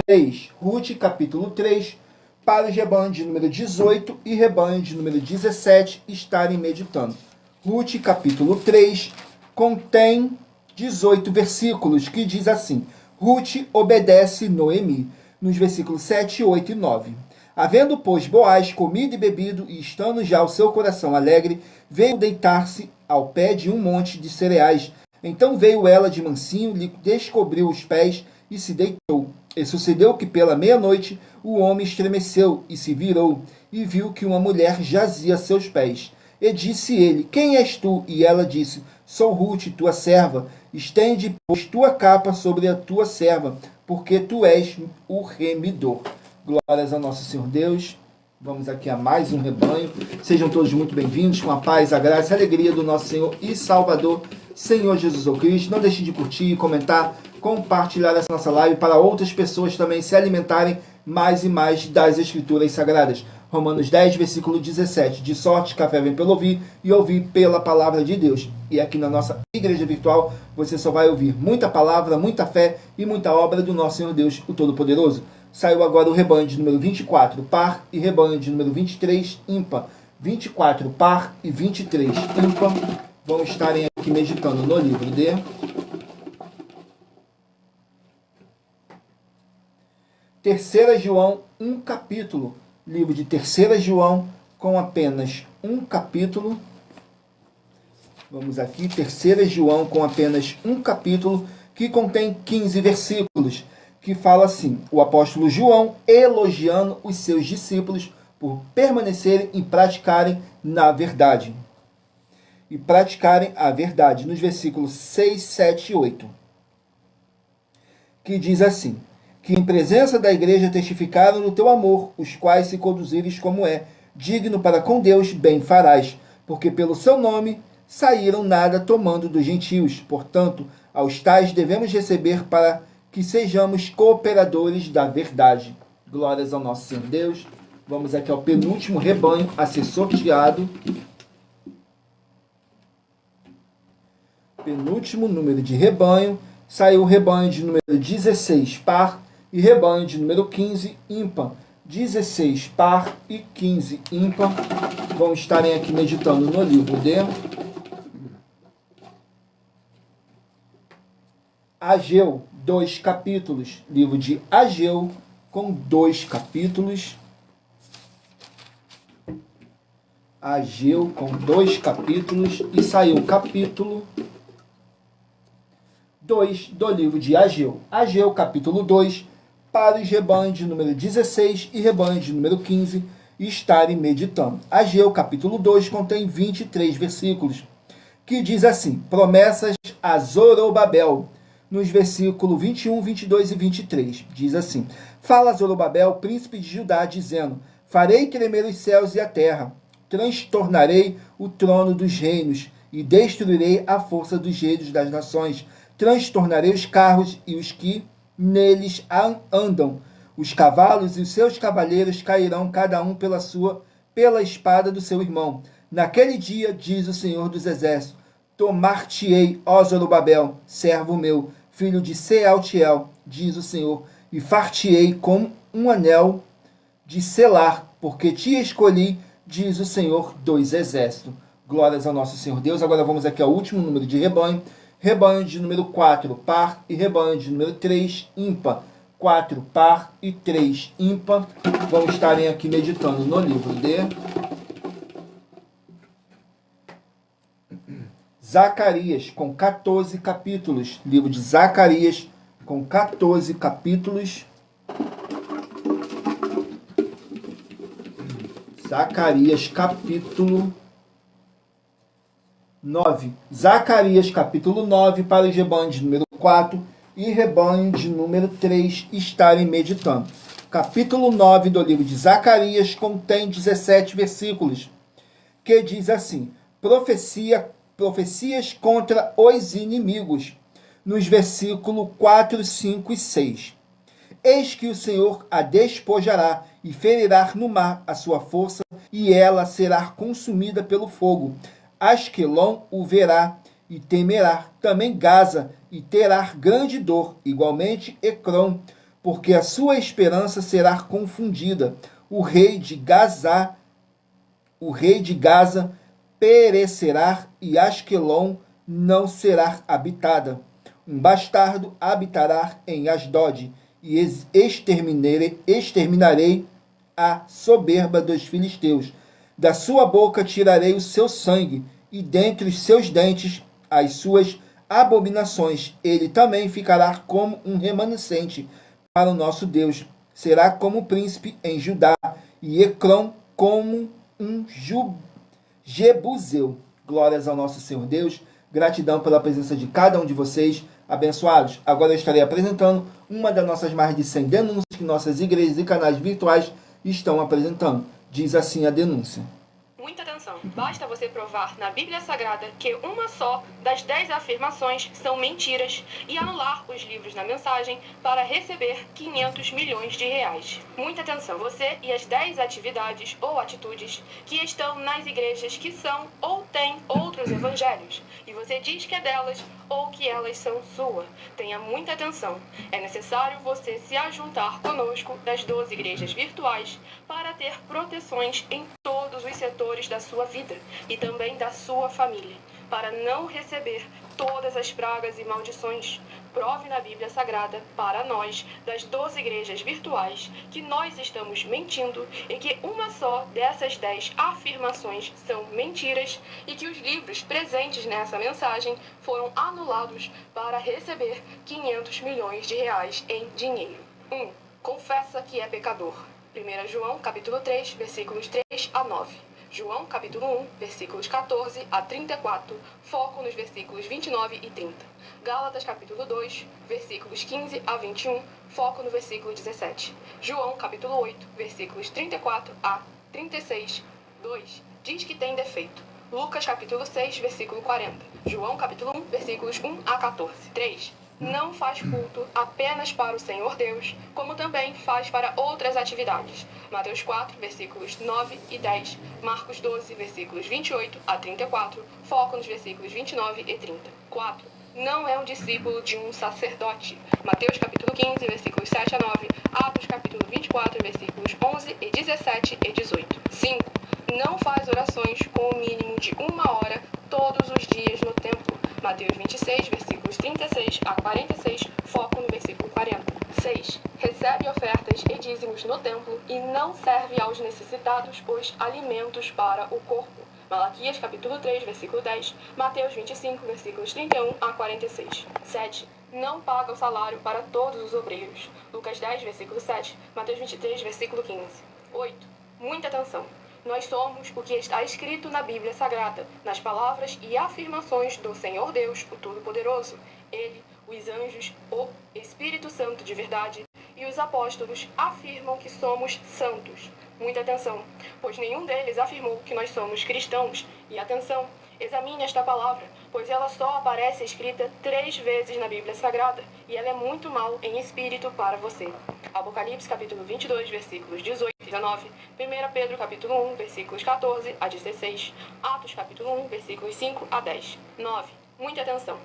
3. Ruth, capítulo 3, para os rebanhos de número 18 e rebanho de número 17 estarem meditando. Ruth, capítulo 3, contém 18 versículos, que diz assim: Ruth obedece Noemi, nos versículos 7, 8 e 9. Havendo, pois, Boaz comido e bebido, e estando já o seu coração alegre, veio deitar-se ao pé de um monte de cereais. Então veio ela de mansinho, lhe descobriu os pés e se deitou. E sucedeu que pela meia-noite o homem estremeceu e se virou, e viu que uma mulher jazia a seus pés. E disse ele: Quem és tu? E ela disse: Sou Ruth, tua serva. Estende, pois, tua capa sobre a tua serva, porque tu és o remidor. Glórias ao nosso Senhor Deus. Vamos aqui a mais um rebanho. Sejam todos muito bem-vindos, com a paz, a graça e a alegria do nosso Senhor e Salvador, Senhor Jesus Cristo. Não deixe de curtir, comentar, compartilhar essa nossa live para outras pessoas também se alimentarem mais e mais das Escrituras Sagradas. Romanos 10, versículo 17. De sorte que a fé vem pelo ouvir e ouvir pela palavra de Deus. E aqui na nossa igreja virtual você só vai ouvir muita palavra, muita fé e muita obra do nosso Senhor Deus, o Todo-Poderoso. Saiu agora o rebanho de número 24, par, e rebanho de número 23, ímpar. 24, par, e 23, ímpar. Vamos estarem aqui meditando no livro de Terceira João, um capítulo. Livro de Terceira João, com apenas um capítulo. Vamos aqui, Terceira João, com apenas um capítulo, que contém 15 versículos, que fala assim: o apóstolo João elogiando os seus discípulos por permanecerem e praticarem na verdade. E praticarem a verdade, nos versículos 6, 7 e 8. Que diz assim: que em presença da igreja testificaram do teu amor, os quais se conduzires como é, digno para com Deus, bem farás, porque pelo seu nome saíram nada tomando dos gentios. Portanto, aos tais devemos receber para que sejamos cooperadores da verdade. Glórias ao nosso Senhor Deus. Vamos aqui ao penúltimo rebanho a ser sorteado. Penúltimo número de rebanho. Saiu o rebanho de número 16, par, e rebanho de número 15, ímpar. 16, par, e 15, ímpar. Vamos estarem aqui meditando no livro de Ageu, 2 capítulos. Livro de Ageu, com 2 capítulos. Ageu, com 2 capítulos. E saiu o capítulo 2 do livro de Ageu. Ageu, capítulo 2, para os rebanhos de número 16 e rebanho de número 15 estarem meditando. Ageu, capítulo 2, contém 23 versículos, que diz assim: promessas a Zorobabel. Nos versículos 21, 22 e 23, diz assim: fala Zorobabel, príncipe de Judá, dizendo: farei tremer os céus e a terra, transtornarei o trono dos reinos, e destruirei a força dos reinos das nações, transtornarei os carros e os que neles andam, os cavalos e os seus cavaleiros cairão cada um pela espada do seu irmão. Naquele dia, diz o Senhor dos Exércitos, tomar-te-ei, ó Zorobabel, servo meu, filho de Sealtiel, diz o Senhor, e far-te-ei com um anel de selar, porque te escolhi, diz o Senhor dos Exércitos. Glórias ao nosso Senhor Deus. Agora vamos aqui ao último número de rebanho. Rebanho de número 4, par, e rebanho de número 3, ímpar. 4, par, e 3, ímpar. Vamos estarem aqui meditando no livro de Zacarias, com 14 capítulos. Livro de Zacarias, com 14 capítulos. Zacarias, capítulo 9. Zacarias, capítulo 9, para os rebanhos de número 4 e rebanho de número 3 estarem meditando. capítulo 9 do livro de Zacarias contém 17 versículos, que diz assim: profecias contra os inimigos, nos versículos 4, 5 e 6. Eis que o Senhor a despojará e ferirá no mar a sua força, e ela será consumida pelo fogo. Asquelon o verá e temerá, também Gaza, e terá grande dor, igualmente Ecrón, porque a sua esperança será confundida. O rei de Gaza perecerá, e Asquelon não será habitada. Um bastardo habitará em Asdod, e exterminarei a soberba dos filisteus. Da sua boca tirarei o seu sangue, e dentre os seus dentes as suas abominações. Ele também ficará como um remanescente para o nosso Deus. Será como príncipe em Judá, e Ecrón como um Jebuseu. Glórias ao nosso Senhor Deus. Gratidão pela presença de cada um de vocês, abençoados. Agora eu estarei apresentando uma das nossas mais de 100 denúncias que nossas igrejas e canais virtuais estão apresentando. Diz assim a denúncia. Muita atenção. Basta você provar na Bíblia Sagrada que uma só das 10 afirmações são mentiras e anular os livros na mensagem para receber 500 milhões de reais. Muita atenção. Você e as 10 atividades ou atitudes que estão nas igrejas que são ou têm outros evangelhos e você diz que é delas ou que elas são sua. Tenha muita atenção. É necessário você se ajuntar conosco das 12 igrejas virtuais para ter proteções em todos os setores da sua vida e também da sua família, para não receber todas as pragas e maldições. Prove na Bíblia Sagrada para nós, das 12 igrejas virtuais, que nós estamos mentindo e que uma só dessas 10 afirmações são mentiras e que os livros presentes nessa mensagem foram anulados para receber 500 milhões de reais em dinheiro. 1. Confessa que é pecador. 1 João, capítulo 3, versículos 3 a 9. João, capítulo 1, versículos 14 a 34, foco nos versículos 29 e 30. Gálatas, capítulo 2, versículos 15 a 21, foco no versículo 17. João, capítulo 8, versículos 34 a 36, 2, diz que tem defeito. Lucas, capítulo 6, versículo 40. João, capítulo 1, versículos 1 a 14. 3. Não faz culto apenas para o Senhor Deus, como também faz para outras atividades. Mateus 4, versículos 9 e 10. Marcos 12, versículos 28 a 34. Foco nos versículos 29 e 30. 4. Não é um discípulo de um sacerdote. Mateus capítulo 15, versículos 7 a 9. Atos capítulo 24, versículos 11 e 17 e 18. 5. Não faz orações com o mínimo de 1 hora todos os dias no templo. Mateus 26, versículos 36 a 46, foco no versículo 40. 6. Recebe ofertas e dízimos no templo e não serve aos necessitados os alimentos para o corpo. Malaquias capítulo 3, versículo 10, Mateus 25, versículos 31 a 46. 7. Não paga o salário para todos os obreiros. Lucas 10, versículo 7, Mateus 23, versículo 15. 8. Muita atenção. Nós somos o que está escrito na Bíblia Sagrada, nas palavras e afirmações do Senhor Deus, o Todo-Poderoso. Ele, os anjos, o Espírito Santo de verdade e os apóstolos afirmam que somos santos. Muita atenção, pois nenhum deles afirmou que nós somos cristãos. E atenção, examine esta palavra, pois ela só aparece escrita 3 vezes na Bíblia Sagrada, e ela é muito mal em espírito para você. Apocalipse capítulo 22, versículos 18 e 19. 1 Pedro capítulo 1, versículos 14 a 16. Atos capítulo 1, versículos 5 a 10. 9. Muita atenção.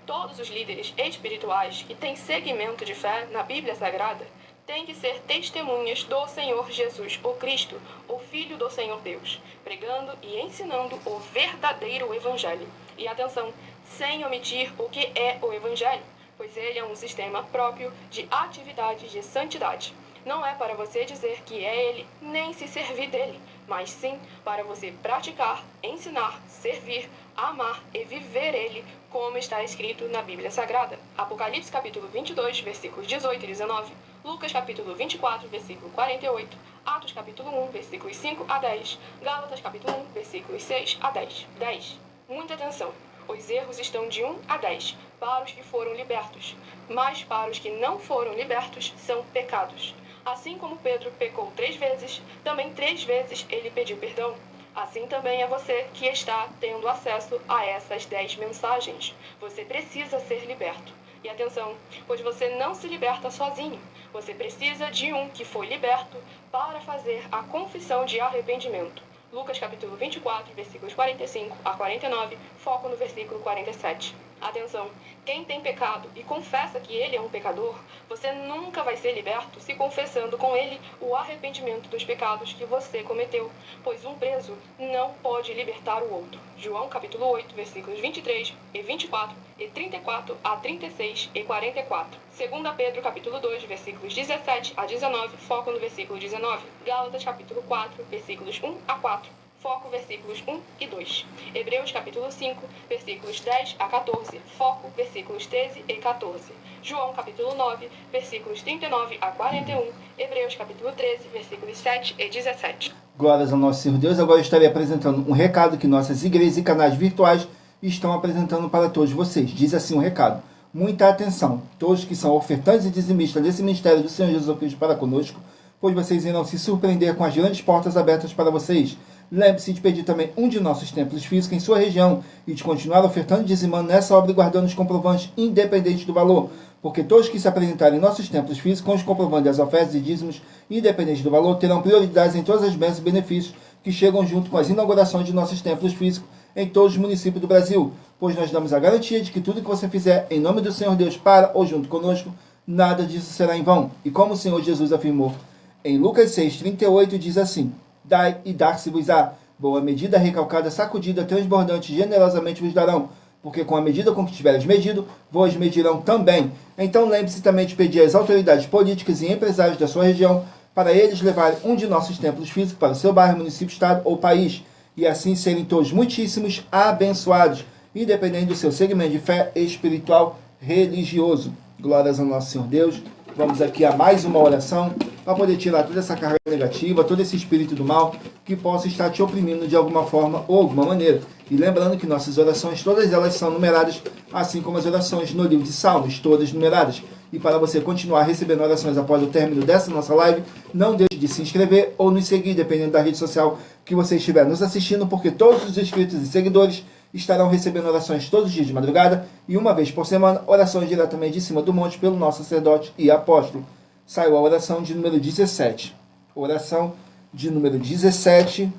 Todos os líderes espirituais que têm segmento de fé na Bíblia Sagrada têm que ser testemunhas do Senhor Jesus, o Cristo, o Filho do Senhor Deus, pregando e ensinando o verdadeiro Evangelho. E atenção, sem omitir o que é o Evangelho, pois ele é um sistema próprio de atividades de santidade. Não é para você dizer que é ele, nem se servir dele, mas sim para você praticar, ensinar, servir, amar e viver ele, como está escrito na Bíblia Sagrada. Apocalipse capítulo 22, versículos 18 e 19. Lucas capítulo 24, versículo 48. Atos capítulo 1, versículos 5 a 10. Gálatas capítulo 1, versículos 6 a 10. 10. Muita atenção. Os erros estão de 1 a 10 para os que foram libertos, mas para os que não foram libertos são pecados. Assim como Pedro pecou 3 vezes, também 3 vezes ele pediu perdão. Assim também é você que está tendo acesso a essas 10 mensagens. Você precisa ser liberto. E atenção, pois você não se liberta sozinho. Você precisa de um que foi liberto para fazer a confissão de arrependimento. Lucas capítulo 24, versículos 45 a 49, foco no versículo 47. Atenção, quem tem pecado e confessa que ele é um pecador, você nunca vai ser liberto se confessando com ele o arrependimento dos pecados que você cometeu, pois um preso não pode libertar o outro. João capítulo 8, versículos 23 e 24 e 34 a 36 e 44. 2 Pedro capítulo 2, versículos 17 a 19, foco no versículo 19. Gálatas capítulo 4, versículos 1 a 4. Foco versículos 1 e 2. Hebreus capítulo 5, versículos 10 a 14. Foco versículos 13 e 14. João capítulo 9, versículos 39 a 41. Hebreus capítulo 13, versículos 7 e 17. Glórias ao nosso Senhor Deus. Agora eu estarei apresentando um recado que nossas igrejas e canais virtuais estão apresentando para todos vocês. Diz assim o recado. Muita atenção. Todos que são ofertantes e dizimistas desse ministério do Senhor Jesus Cristo para conosco, pois vocês irão se surpreender com as grandes portas abertas para vocês. Lembre-se de pedir também um de nossos templos físicos em sua região e de continuar ofertando e dizimando nessa obra e guardando os comprovantes independente do valor, porque todos que se apresentarem em nossos templos físicos com os comprovantes das ofertas e dízimos independente do valor terão prioridades em todas as bênçãos e benefícios que chegam junto com as inaugurações de nossos templos físicos em todos os municípios do Brasil, pois nós damos a garantia de que tudo que você fizer em nome do Senhor Deus para ou junto conosco, nada disso será em vão. E como o Senhor Jesus afirmou em Lucas 6,38, diz assim: dai e dar-se-vos-á, boa medida, recalcada, sacudida, transbordante, generosamente vos darão, porque com a medida com que tiveres medido, vos medirão também. Então lembre-se também de pedir às autoridades políticas e empresários da sua região para eles levarem um de nossos templos físicos para o seu bairro, município, estado ou país, e assim serem todos muitíssimos abençoados, independente do seu segmento de fé espiritual religioso. Glórias ao nosso Senhor Deus. Vamos aqui a mais uma oração para poder tirar toda essa carga negativa, todo esse espírito do mal que possa estar te oprimindo de alguma forma ou alguma maneira. E lembrando que nossas orações, todas elas são numeradas, assim como as orações no livro de Salmos, todas numeradas. E para você continuar recebendo orações após o término dessa nossa live, não deixe de se inscrever ou nos seguir, dependendo da rede social que você estiver nos assistindo, porque todos os inscritos e seguidores estarão recebendo orações todos os dias de madrugada e uma vez por semana, orações diretamente de cima do monte pelo nosso sacerdote e apóstolo. Saiu a oração de número 17. Oração de número 17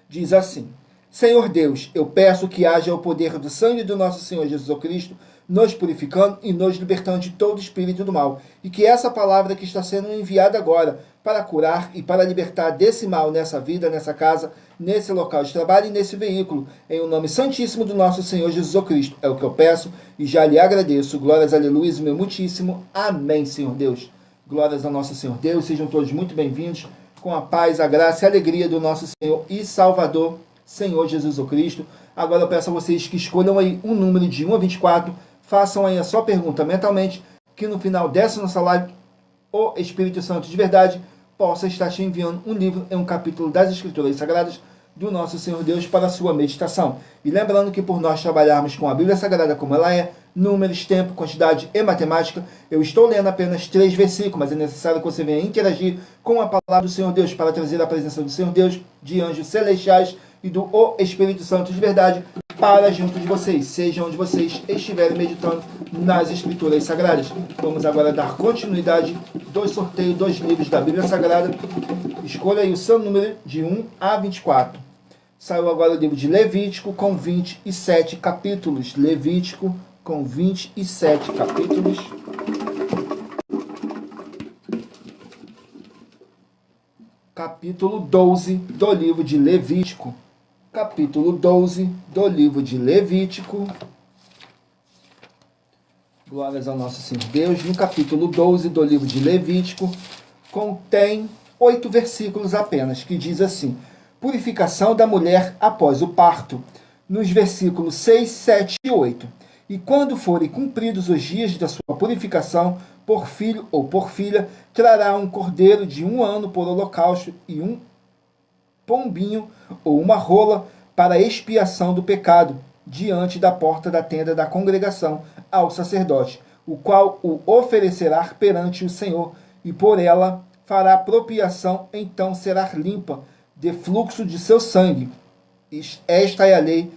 diz assim: Senhor Deus, eu peço que haja o poder do sangue do nosso Senhor Jesus Cristo, nos purificando e nos libertando de todo espírito do mal, e que essa palavra que está sendo enviada agora para curar e para libertar desse mal nessa vida, nessa casa, nesse local de trabalho e nesse veículo, em o nome santíssimo do nosso Senhor Jesus Cristo. É o que eu peço e já lhe agradeço. Glórias, aleluia, meu muitíssimo. Amém, Senhor Deus. Glórias ao nosso Senhor Deus. Sejam todos muito bem-vindos, com a paz, a graça e a alegria do nosso Senhor e Salvador, Senhor Jesus Cristo. Agora eu peço a vocês que escolham aí um número de 1 a 24, façam aí a sua pergunta mentalmente, que no final dessa nossa live, o Espírito Santo de verdade possa estar te enviando um livro em um capítulo das Escrituras Sagradas do nosso Senhor Deus para a sua meditação. E lembrando que por nós trabalharmos com a Bíblia Sagrada como ela é, números, tempo, quantidade e matemática, eu estou lendo apenas 3 versículos, mas é necessário que você venha interagir com a palavra do Senhor Deus para trazer a presença do Senhor Deus, de anjos celestiais e do Espírito Santo de verdade para junto de vocês, seja onde vocês estiverem meditando nas Escrituras Sagradas. Vamos agora dar continuidade do sorteio dos livros da Bíblia Sagrada. Escolha aí o seu número de 1 a 24. Saiu agora o livro de Levítico com 27 capítulos. Levítico com 27 capítulos. Capítulo 12 do livro de Levítico. Capítulo 12 do livro de Levítico. Glórias ao nosso Senhor Deus. No capítulo 12 do livro de Levítico, contém 8 versículos apenas, que diz assim: purificação da mulher após o parto. Nos versículos 6, 7 e 8. E quando forem cumpridos os dias da sua purificação, por filho ou por filha, trará um cordeiro de 1 ano por holocausto e um pombinho ou uma rola para expiação do pecado, diante da porta da tenda da congregação ao sacerdote. o qual o oferecerá perante o Senhor, e por ela fará propiação, então será limpa de fluxo de seu sangue. Esta é a lei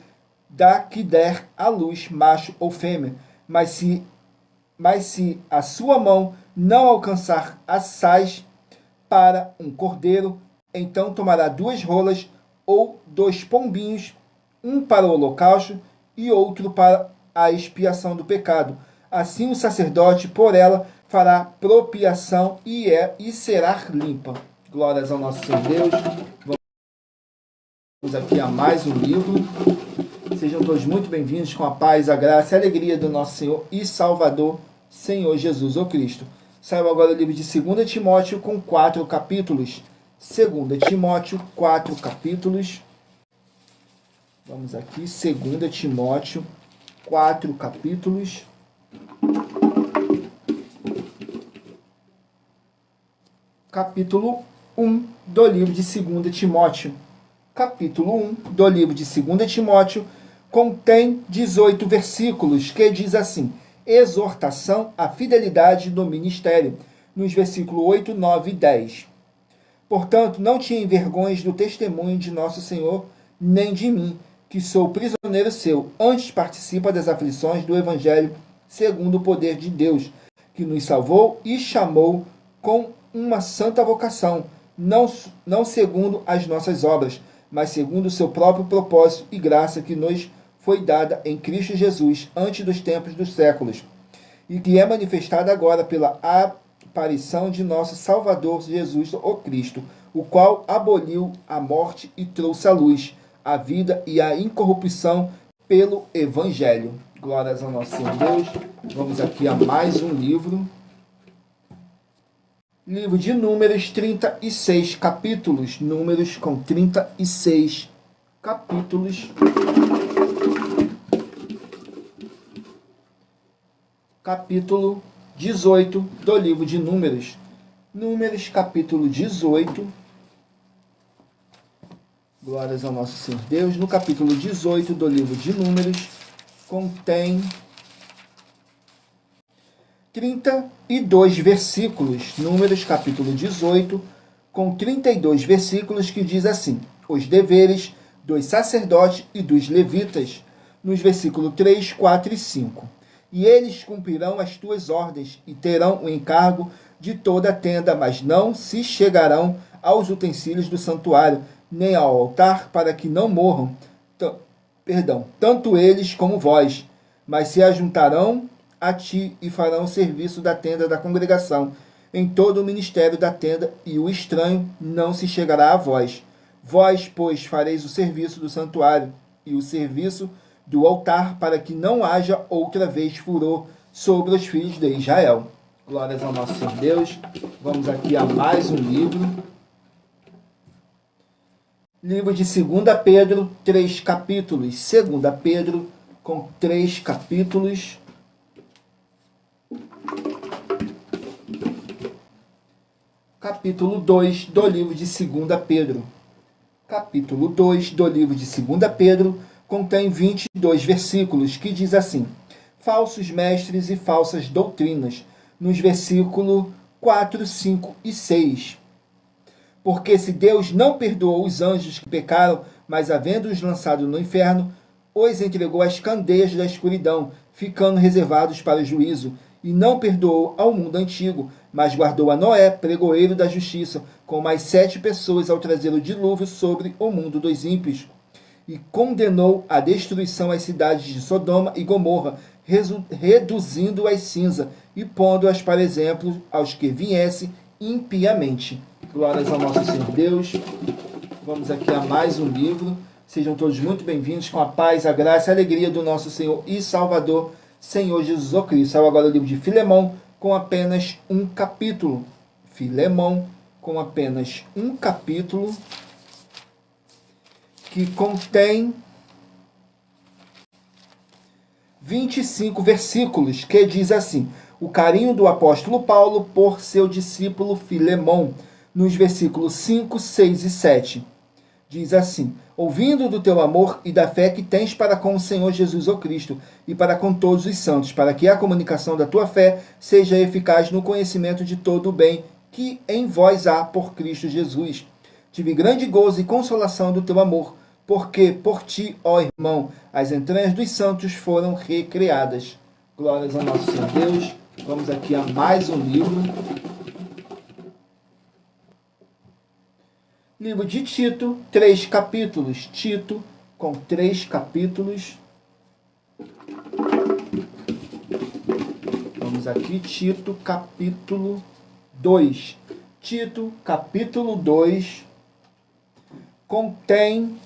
da que der à luz macho ou fêmea. Mas se a sua mão não alcançar assaz para um cordeiro, então tomará 2 rolas ou 2 pombinhos, um para o holocausto e outro para a expiação do pecado. Assim o sacerdote por ela fará propiação e será limpa. Glórias ao nosso Senhor Deus. Vamos aqui a mais um livro. Sejam todos muito bem-vindos com a paz, a graça e a alegria do nosso Senhor e Salvador, Senhor Jesus o Cristo. Saiu agora o livro de 2 Timóteo com 4 capítulos. 2 Timóteo, 4 capítulos. Vamos aqui, 2 Timóteo, 4 capítulos. Capítulo 1 do livro de 2 Timóteo. Capítulo 1 do livro de 2 Timóteo contém 18 versículos, que diz assim: exortação à fidelidade do ministério, nos versículos 8, 9 e 10. Portanto, não te envergonhes do testemunho de nosso Senhor, nem de mim, que sou prisioneiro seu, antes participa das aflições do Evangelho, segundo o poder de Deus, que nos salvou e chamou com uma santa vocação, não segundo as nossas obras, mas segundo o seu próprio propósito e graça que nos foi dada em Cristo Jesus antes dos tempos dos séculos, e que é manifestada agora pela aparição de nosso Salvador Jesus o Cristo, o qual aboliu a morte e trouxe à luz a vida e a incorrupção pelo Evangelho. Glórias ao nosso Senhor Deus. Vamos aqui a mais um livro. Livro de Números, 36 capítulos. Números com 36 capítulos. Capítulo 18 do livro de Números. Números, capítulo 18. Glórias ao nosso Senhor Deus. No capítulo 18 do livro de Números, contém 32 versículos. Números, capítulo 18, com 32 versículos, que diz assim: os deveres dos sacerdotes e dos levitas, nos versículos 3, 4 e 5. E eles cumprirão as tuas ordens e terão o encargo de toda a tenda, mas não se chegarão aos utensílios do santuário, nem ao altar, para que não morram, tanto eles como vós, mas se ajuntarão a ti e farão o serviço da tenda da congregação, em todo o ministério da tenda, e o estranho não se chegará a vós. Vós, pois, fareis o serviço do santuário e o serviço do altar, para que não haja outra vez furor sobre os filhos de Israel. Glórias ao nosso Senhor Deus. Vamos aqui a mais um livro. Livro de 2 Pedro, 3 capítulos. 2 Pedro, com 3 capítulos. Capítulo 2 do livro de 2 Pedro. Capítulo 2 do livro de 2 Pedro contém 22 versículos, que diz assim: falsos mestres e falsas doutrinas, nos versículos 4, 5 e 6. Porque se Deus não perdoou os anjos que pecaram, mas havendo-os lançado no inferno, os entregou às candeias da escuridão, ficando reservados para o juízo, e não perdoou ao mundo antigo, mas guardou a Noé, pregoeiro da justiça, com mais 7 pessoas ao trazer o dilúvio sobre o mundo dos ímpios, e condenou à destruição as cidades de Sodoma e Gomorra, reduzindo-as cinza e pondo-as para exemplo aos que viessem impiamente. Glórias ao nosso Senhor Deus. Vamos aqui a mais um livro. Sejam todos muito bem-vindos com a paz, a graça e a alegria do nosso Senhor e Salvador, Senhor Jesus o Cristo. Saiu agora o livro de Filemão com apenas um capítulo. Filemão com apenas um capítulo, que contém 25 versículos, que diz assim: o carinho do apóstolo Paulo por seu discípulo Filemão, nos versículos 5, 6 e 7. Diz assim: ouvindo do teu amor e da fé que tens para com o Senhor Jesus o Cristo e para com todos os santos, para que a comunicação da tua fé seja eficaz no conhecimento de todo o bem que em vós há por Cristo Jesus. Tive grande gozo e consolação do teu amor, porque por ti, ó irmão, as entranhas dos santos foram recriadas. Glórias ao nosso Senhor Deus. Vamos aqui a mais um livro. Livro de Tito, 3 capítulos. Tito, com 3 capítulos. Vamos aqui, Tito, capítulo 2. Tito, capítulo 2, contém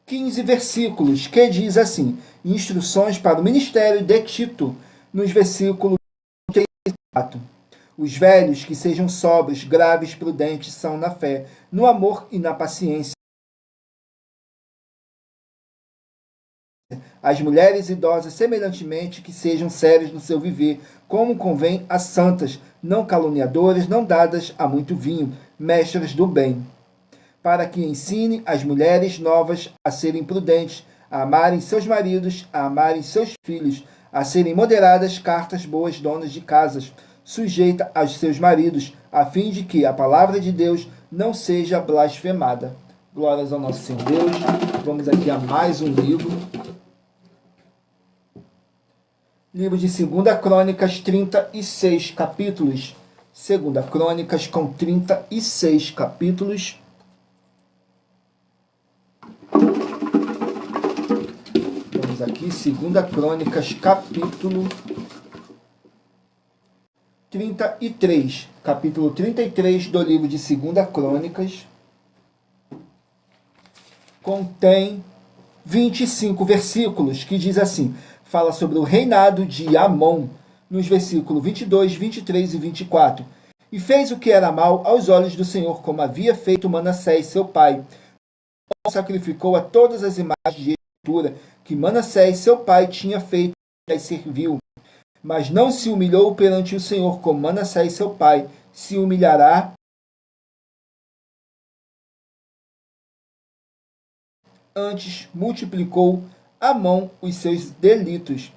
15 versículos, que diz assim: instruções para o ministério de Tito, nos versículos 3 e 4. Os velhos que sejam sóbrios, graves, prudentes são na fé, no amor e na paciência. As mulheres idosas, semelhantemente, que sejam sérias no seu viver, como convém a santas, não caluniadoras, não dadas a muito vinho, mestras do bem, para que ensine as mulheres novas a serem prudentes, a amarem seus maridos, a amarem seus filhos, a serem moderadas, cartas boas, donas de casas, sujeita aos seus maridos, a fim de que a palavra de Deus não seja blasfemada. Glórias ao nosso Senhor Deus. Vamos aqui a mais um livro. Livro de 2 Crônicas, 36 capítulos. 2 Crônicas com 36 capítulos. Vamos aqui, 2 Crônicas, capítulo 33, capítulo 33 do livro de 2 Crônicas, contém 25 versículos, que diz assim, fala sobre o reinado de Amon, nos versículos 22, 23 e 24. E fez o que era mal aos olhos do Senhor, como havia feito Manassés, seu pai. Sacrificou a todas as imagens de escultura que Manassés, seu pai, tinha feito e as serviu. Mas não se humilhou perante o Senhor, como Manassés, seu pai, se humilhará. Antes multiplicou Amon os seus delitos,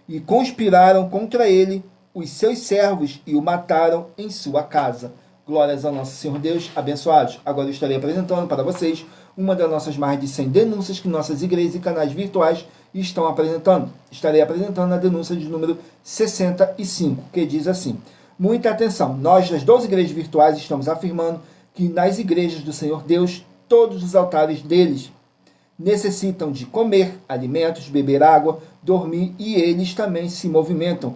e conspiraram contra ele os seus servos, e o mataram em sua casa. Glórias ao nosso Senhor Deus, abençoados. Agora eu estarei apresentando para vocês uma das nossas mais de 100 denúncias que nossas igrejas e canais virtuais estão apresentando. Estarei apresentando a denúncia de número 65, que diz assim: muita atenção, nós das 12 igrejas virtuais estamos afirmando que nas igrejas do Senhor Deus, todos os altares deles necessitam de comer alimentos, beber água, dormir, e eles também se movimentam,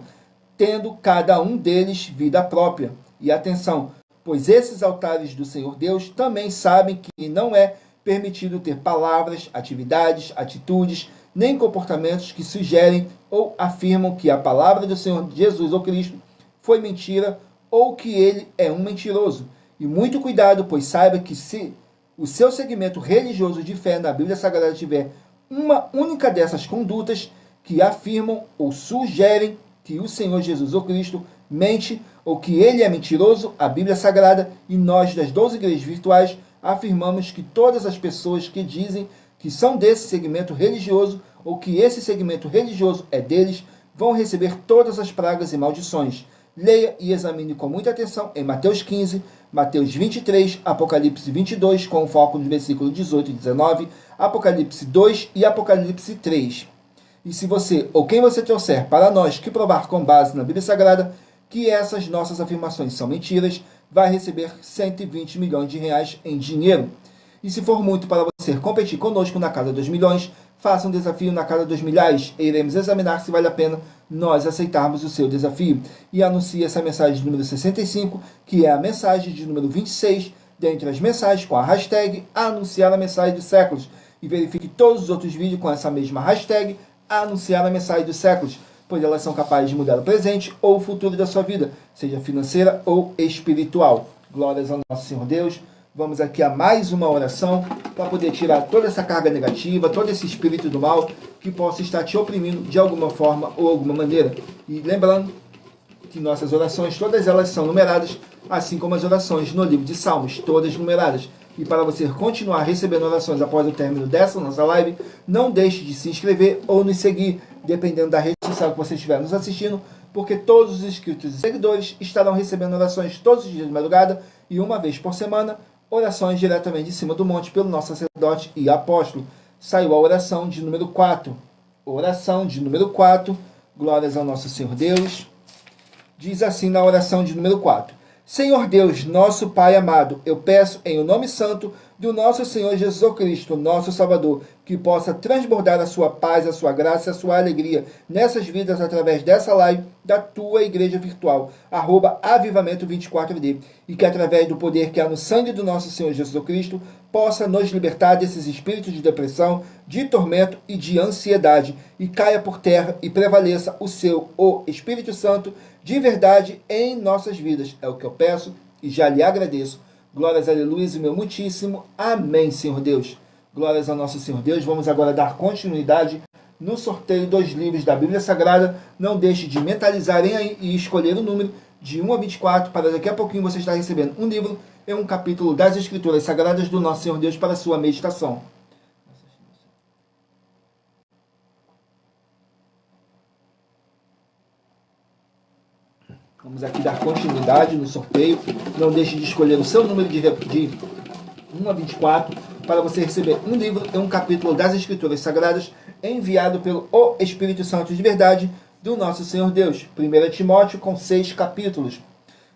tendo cada um deles vida própria. E atenção, pois esses altares do Senhor Deus também sabem que não é permitido ter palavras, atividades, atitudes, nem comportamentos que sugerem ou afirmam que a palavra do Senhor Jesus ou Cristo foi mentira ou que ele é um mentiroso. E muito cuidado, pois saiba que se o seu segmento religioso de fé na Bíblia Sagrada tiver uma única dessas condutas que afirmam ou sugerem que o Senhor Jesus ou Cristo mente ou que ele é mentiroso, a Bíblia Sagrada e nós das 12 igrejas virtuais afirmamos que todas as pessoas que dizem que são desse segmento religioso ou que esse segmento religioso é deles, vão receber todas as pragas e maldições. Leia e examine com muita atenção em Mateus 15, Mateus 23, Apocalipse 22, com foco nos versículos 18 e 19, Apocalipse 2 e Apocalipse 3. E se você ou quem você trouxer para nós que provar com base na Bíblia Sagrada que essas nossas afirmações são mentiras, vai receber 120 milhões de reais em dinheiro. E se for muito para você competir conosco na Casa dos Milhões, faça um desafio na Casa dos Milhares e iremos examinar se vale a pena nós aceitarmos o seu desafio. E anuncie essa mensagem de número 65, que é a mensagem de número 26, dentre as mensagens com a hashtag Anunciar a Mensagem dos Séculos. E verifique todos os outros vídeos com essa mesma hashtag Anunciar a Mensagem dos Séculos, pois elas são capazes de mudar o presente ou o futuro da sua vida, seja financeira ou espiritual. Glórias ao nosso Senhor Deus. Vamos aqui a mais uma oração para poder tirar toda essa carga negativa, todo esse espírito do mal que possa estar te oprimindo de alguma forma ou alguma maneira. E lembrando que nossas orações, todas elas são numeradas assim como as orações no livro de Salmos, todas numeradas. E para você continuar recebendo orações após o término dessa nossa live, não deixe de se inscrever ou nos seguir, dependendo da rede social que você estiver nos assistindo, porque todos os inscritos e seguidores estarão recebendo orações todos os dias de madrugada e uma vez por semana, orações diretamente de cima do monte pelo nosso sacerdote e apóstolo. Saiu a oração de número 4. Oração de número 4. Glórias ao nosso Senhor Deus. Diz assim na oração de número 4. Senhor Deus, nosso Pai amado, eu peço em o nome santo do nosso Senhor Jesus Cristo, nosso Salvador, que possa transbordar a sua paz, a sua graça e a sua alegria nessas vidas através dessa live da tua igreja virtual, @avivamento24d, e que através do poder que há no sangue do nosso Senhor Jesus Cristo, possa nos libertar desses espíritos de depressão, de tormento e de ansiedade, e caia por terra e prevaleça o Espírito Santo de verdade em nossas vidas. É o que eu peço e já lhe agradeço. Glórias, aleluia, e meu muitíssimo amém, Senhor Deus. Glórias ao nosso Senhor Deus. Vamos agora dar continuidade no sorteio dos livros da Bíblia Sagrada. Não deixe de mentalizarem aí e escolher o número de 1 a 24, para daqui a pouquinho você estar recebendo um livro e um capítulo das Escrituras Sagradas do nosso Senhor Deus para a sua meditação. Vamos aqui dar continuidade no sorteio. Não deixe de escolher o seu número de 1 a 24 para você receber um livro e um capítulo das Escrituras Sagradas enviado pelo Espírito Santo de verdade do nosso Senhor Deus. 1 Timóteo com 6 capítulos.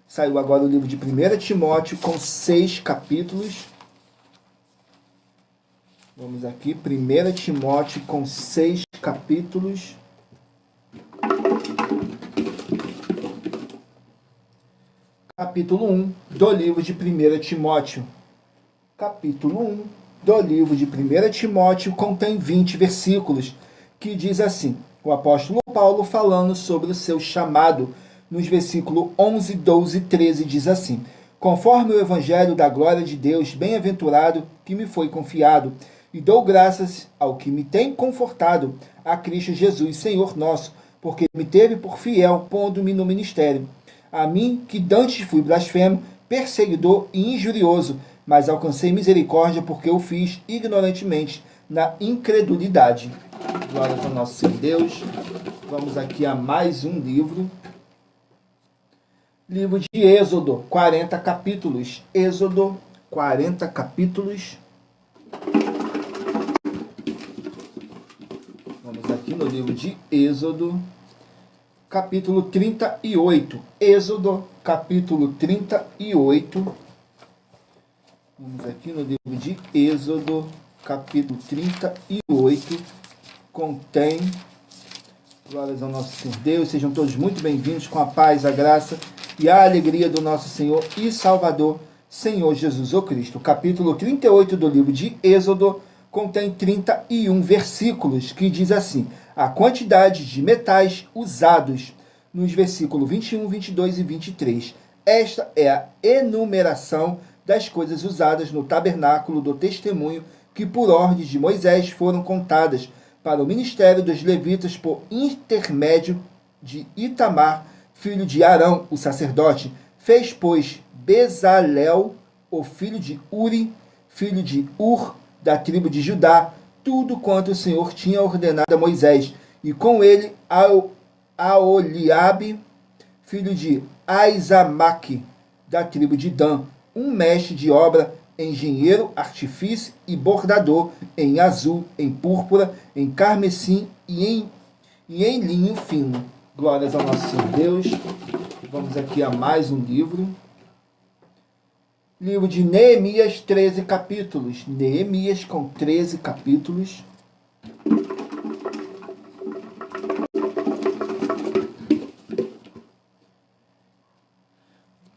Saiu agora o livro de 1 Timóteo com 6 capítulos. Vamos aqui, 1 Timóteo com 6 capítulos. Capítulo 1 do livro de 1 Timóteo. Capítulo 1 do livro de 1 Timóteo contém 20 versículos, que diz assim, o apóstolo Paulo falando sobre o seu chamado, nos versículos 11, 12 e 13, diz assim, conforme o evangelho da glória de Deus, bem-aventurado que me foi confiado, e dou graças ao que me tem confortado, a Cristo Jesus, Senhor nosso, porque me teve por fiel, pondo-me no ministério. A mim, que dantes fui blasfemo, perseguidor e injurioso, mas alcancei misericórdia porque eu fiz ignorantemente na incredulidade. Glória ao nosso Senhor Deus. Vamos aqui a mais um livro. Livro de Êxodo, 40 capítulos. Êxodo, 40 capítulos. Vamos aqui no livro de Êxodo, capítulo 38. Êxodo, capítulo 38. Vamos aqui no livro de Êxodo, capítulo 38. Contém, glórias ao nosso Senhor Deus, sejam todos muito bem-vindos com a paz, a graça e a alegria do nosso Senhor e Salvador, Senhor Jesus o Cristo. Capítulo 38 do livro de Êxodo contém 31 versículos, que diz assim, a quantidade de metais usados, nos versículos 21, 22 e 23. Esta é a enumeração das coisas usadas no tabernáculo do testemunho, que por ordem de Moisés foram contadas para o ministério dos levitas por intermédio de Itamar, filho de Arão, o sacerdote. Fez, pois, Bezalel, o filho de Uri, filho de Ur, da tribo de Judá, tudo quanto o Senhor tinha ordenado a Moisés, e com ele Aoliabe, filho de Aizamaque, da tribo de Dan, um mestre de obra, engenheiro, artífice e bordador, em azul, em púrpura, em carmesim e em linho fino. Glórias ao nosso Senhor Deus. Vamos aqui a mais um livro. Livro de Neemias, 13 capítulos. Neemias com 13 capítulos.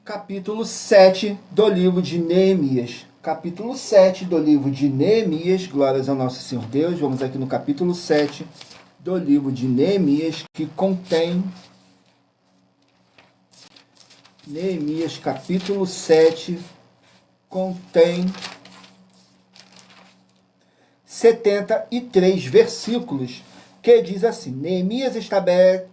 Capítulo 7 do livro de Neemias. Capítulo 7 do livro de Neemias. Glórias ao nosso Senhor Deus. Vamos aqui no capítulo 7 do livro de Neemias, que contém... Neemias, capítulo 7... contém 73 versículos, que diz assim, Neemias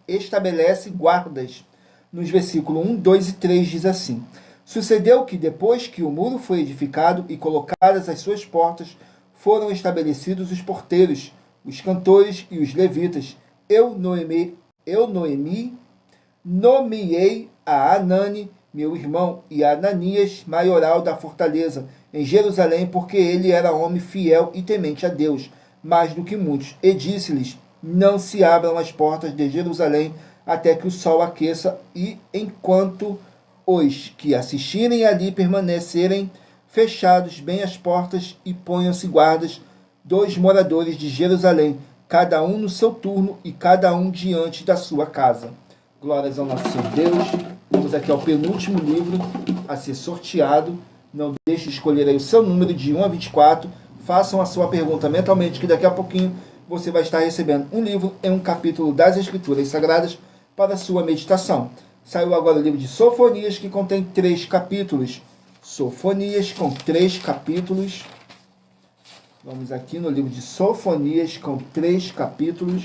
estabelece guardas. Nos versículos 1, 2 e 3 diz assim, Sucedeu que, depois que o muro foi edificado e colocadas as suas portas, foram estabelecidos os porteiros, os cantores e os levitas. Eu nomeei a Anani, meu irmão, e a Ananias, maioral da fortaleza, em Jerusalém, porque ele era homem fiel e temente a Deus, mais do que muitos. E disse-lhes: não se abram as portas de Jerusalém até que o sol aqueça, e enquanto os que assistirem ali permanecerem fechados bem as portas, e ponham-se guardas dos moradores de Jerusalém, cada um no seu turno e cada um diante da sua casa. Glórias ao nosso Senhor Deus. Vamos aqui ao penúltimo livro a ser sorteado. Não deixe de escolher aí o seu número de 1 a 24. Façam a sua pergunta mentalmente, que daqui a pouquinho você vai estar recebendo um livro em um capítulo das Escrituras Sagradas para a sua meditação. Saiu agora o livro de Sofonias, que contém 3 capítulos. Sofonias com 3 capítulos. Vamos aqui no livro de Sofonias com 3 capítulos.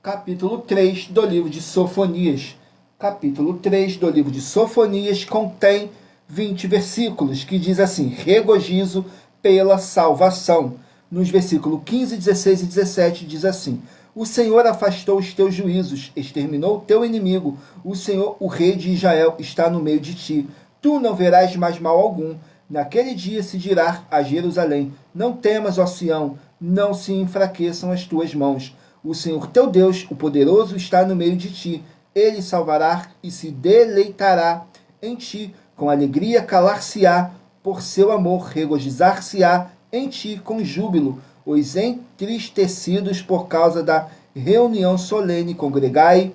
Capítulo 3 do livro de Sofonias. Capítulo 3 do livro de Sofonias contém 20 versículos, que diz assim: regozijo pela salvação. Nos versículos 15, 16 e 17 diz assim: o Senhor afastou os teus juízos, exterminou o teu inimigo. O Senhor, o rei de Israel, está no meio de ti. Tu não verás mais mal algum. Naquele dia se dirá a Jerusalém: não temas, ó Sião, não se enfraqueçam as tuas mãos. O Senhor teu Deus, o poderoso, está no meio de ti. Ele salvará e se deleitará em ti. Com alegria calar-se-á por seu amor, regozijar-se-á em ti com júbilo. Os entristecidos por causa da reunião solene, congregai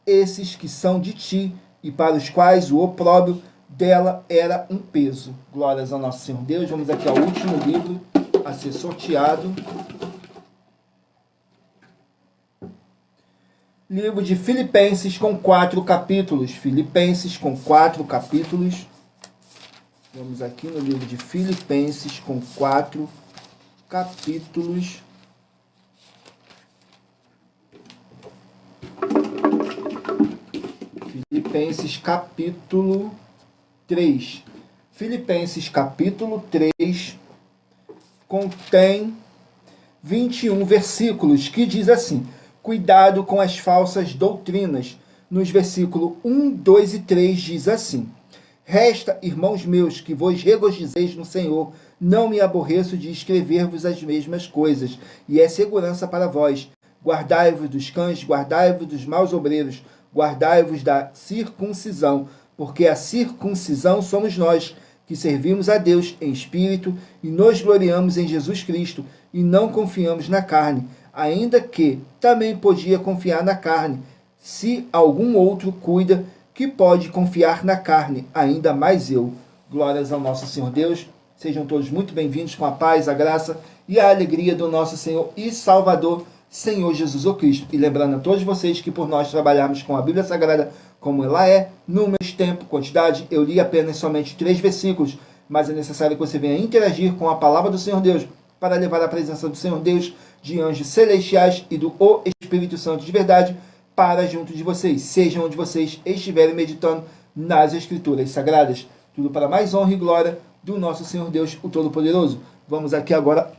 esses que são de ti, e para os quais o opróbrio dela era um peso. Glórias ao nosso Senhor Deus. Vamos aqui ao último livro a ser sorteado. Livro de Filipenses com 4 capítulos. Filipenses com 4 capítulos. Vamos aqui no livro de Filipenses com 4 capítulos. Filipenses capítulo 3. Filipenses capítulo 3 contém 21 versículos, que diz assim: cuidado com as falsas doutrinas. Nos versículos 1, 2 e 3 diz assim: resta, irmãos meus, que vos regozijeis no Senhor. Não me aborreço de escrever-vos as mesmas coisas, e é segurança para vós. Guardai-vos dos cães, guardai-vos dos maus obreiros, guardai-vos da circuncisão, porque a circuncisão somos nós, que servimos a Deus em espírito e nos gloriamos em Jesus Cristo, e não confiamos na carne, ainda que também podia confiar na carne. Se algum outro cuida, que pode confiar na carne, ainda mais eu. Glórias ao nosso Senhor Deus. Sejam todos muito bem-vindos, com a paz, a graça e a alegria do nosso Senhor e Salvador, Senhor Jesus o Cristo. E lembrando a todos vocês que por nós trabalharmos com a Bíblia Sagrada como ela é, números, tempo, quantidade, eu li apenas somente 3 versículos, mas é necessário que você venha interagir com a palavra do Senhor Deus para levar a presença do Senhor Deus, de anjos celestiais e do Espírito Santo de verdade para junto de vocês, seja onde vocês estiverem meditando nas Escrituras Sagradas. Tudo para mais honra e glória do nosso Senhor Deus, o Todo-Poderoso. Vamos aqui agora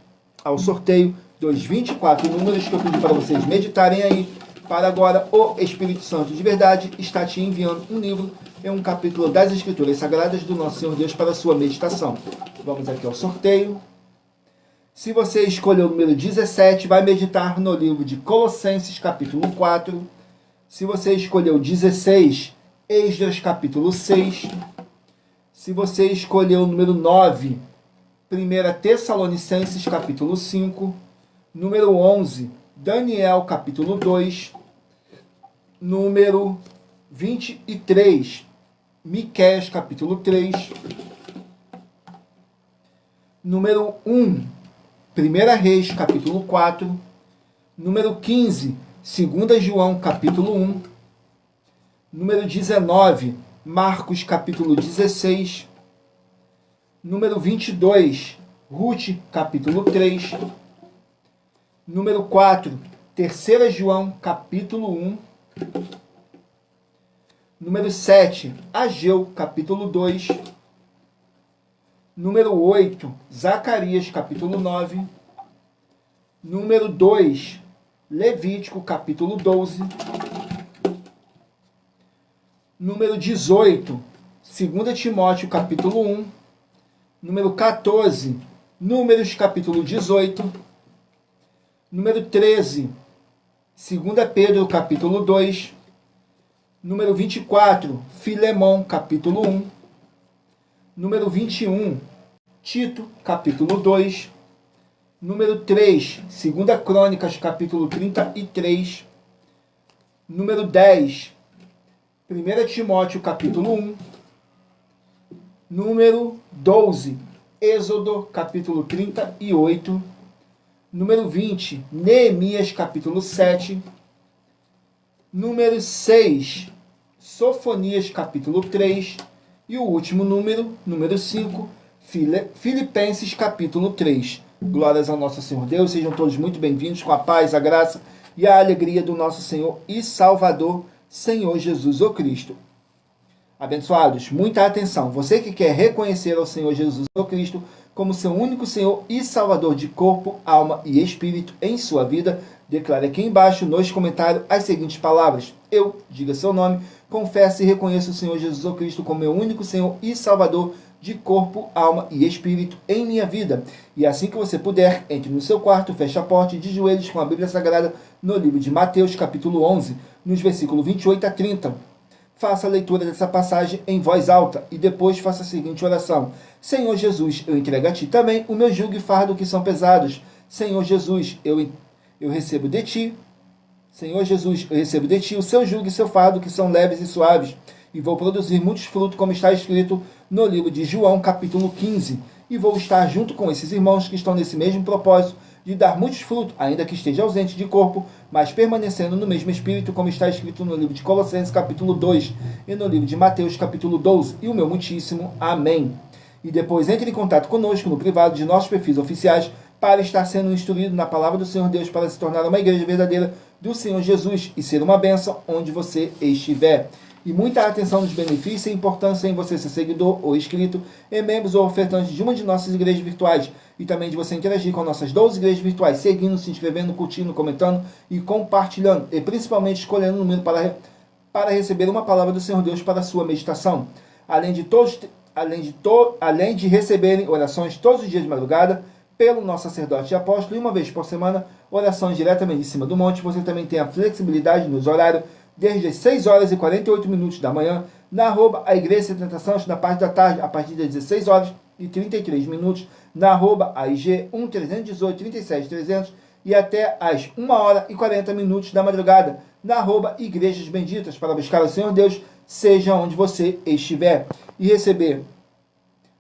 ao sorteio dos 24 números que eu pedi para vocês meditarem aí. Para agora, o Espírito Santo de verdade está te enviando um livro em um capítulo das Escrituras Sagradas do nosso Senhor Deus para a sua meditação. Vamos aqui ao sorteio. Se você escolher o número 17, vai meditar no livro de Colossenses, capítulo 4. Se você escolher o 16, Esdras, capítulo 6. Se você escolher o número 9, 1 Tessalonicenses, capítulo 5. Número 11, Daniel, capítulo 2. Número 23, Miqueias, capítulo 3. Número 1, 1 Reis, capítulo 4. Número 15, 2 João, capítulo 1. Número 19, Marcos, capítulo 16. Número 22, Ruth, capítulo 3. Número 4, 3 João, capítulo 1. Número 7, Ageu, capítulo 2. Número 8, Zacarias, capítulo 9. Número 2, Levítico, capítulo 12. Número 18, 2 Timóteo, capítulo 1. Número 14, Números, capítulo 18. Número 13, 2 Pedro, capítulo 2. Número 24, Filemão, capítulo 1. Número 21, Tito, capítulo 2. Número 3, 2 Crônicas, capítulo 33. Número 10, 1 Timóteo, capítulo 1. Número 12, Êxodo, capítulo 38. Número 20, Neemias, capítulo 7. Número 6, Sofonias, capítulo 3. E o último número 5, Filipenses, capítulo 3. Glórias ao nosso Senhor Deus, sejam todos muito bem-vindos com a paz, a graça e a alegria do nosso Senhor e Salvador, Senhor Jesus o Cristo. Abençoados, muita atenção. Você que quer reconhecer ao Senhor Jesus o Cristo como seu único Senhor e Salvador de corpo, alma e espírito em sua vida, declare aqui embaixo nos comentários as seguintes palavras. Eu, diga seu nome, confesso e reconheço o Senhor Jesus o Cristo como meu único Senhor e Salvador de corpo, alma e espírito em minha vida. E assim que você puder, entre no seu quarto, feche a porta de joelhos com a Bíblia Sagrada no livro de Mateus, capítulo 11, nos versículos 28 a 30. Faça a leitura dessa passagem em voz alta e depois faça a seguinte oração. Senhor Jesus, eu entrego a Ti também o meu jugo e fardo que são pesados. Senhor Jesus, eu recebo de Ti. Senhor Jesus, eu recebo de Ti o seu jugo e seu fardo que são leves e suaves. E vou produzir muitos frutos, como está escrito no livro de João, capítulo 15. E vou estar junto com esses irmãos que estão nesse mesmo propósito de dar muitos frutos, ainda que esteja ausente de corpo, mas permanecendo no mesmo espírito, como está escrito no livro de Colossenses, capítulo 2, e no livro de Mateus, capítulo 12. E o meu muitíssimo amém. E depois entre em contato conosco no privado de nossos perfis oficiais para estar sendo instruído na palavra do Senhor Deus para se tornar uma igreja verdadeira do Senhor Jesus e ser uma bênção onde você estiver. E muita atenção nos benefícios e importância em você ser seguidor ou inscrito em membros ou ofertantes de uma de nossas igrejas virtuais e também de você interagir com nossas 12 igrejas virtuais, seguindo, se inscrevendo, curtindo, comentando e compartilhando e principalmente escolhendo um número para receber uma palavra do Senhor Deus para a sua meditação. Além de receberem orações todos os dias de madrugada pelo nosso sacerdote e apóstolo e uma vez por semana, orações diretamente de cima do monte, você também tem a flexibilidade nos horários desde as 6 horas e 48 minutos da manhã, na @ a Igreja Sem Tentações, na parte da tarde, a partir das 16 horas e 33 minutos, na @ a IG 1318 37 300 e até às 1 hora e 40 minutos da madrugada, na @ Igrejas Benditas, para buscar o Senhor Deus, seja onde você estiver, e receber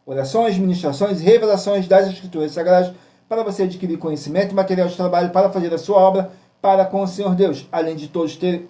orações, ministrações e revelações das Escrituras Sagradas, para você adquirir conhecimento e material de trabalho para fazer a sua obra para com o Senhor Deus, além de todos terem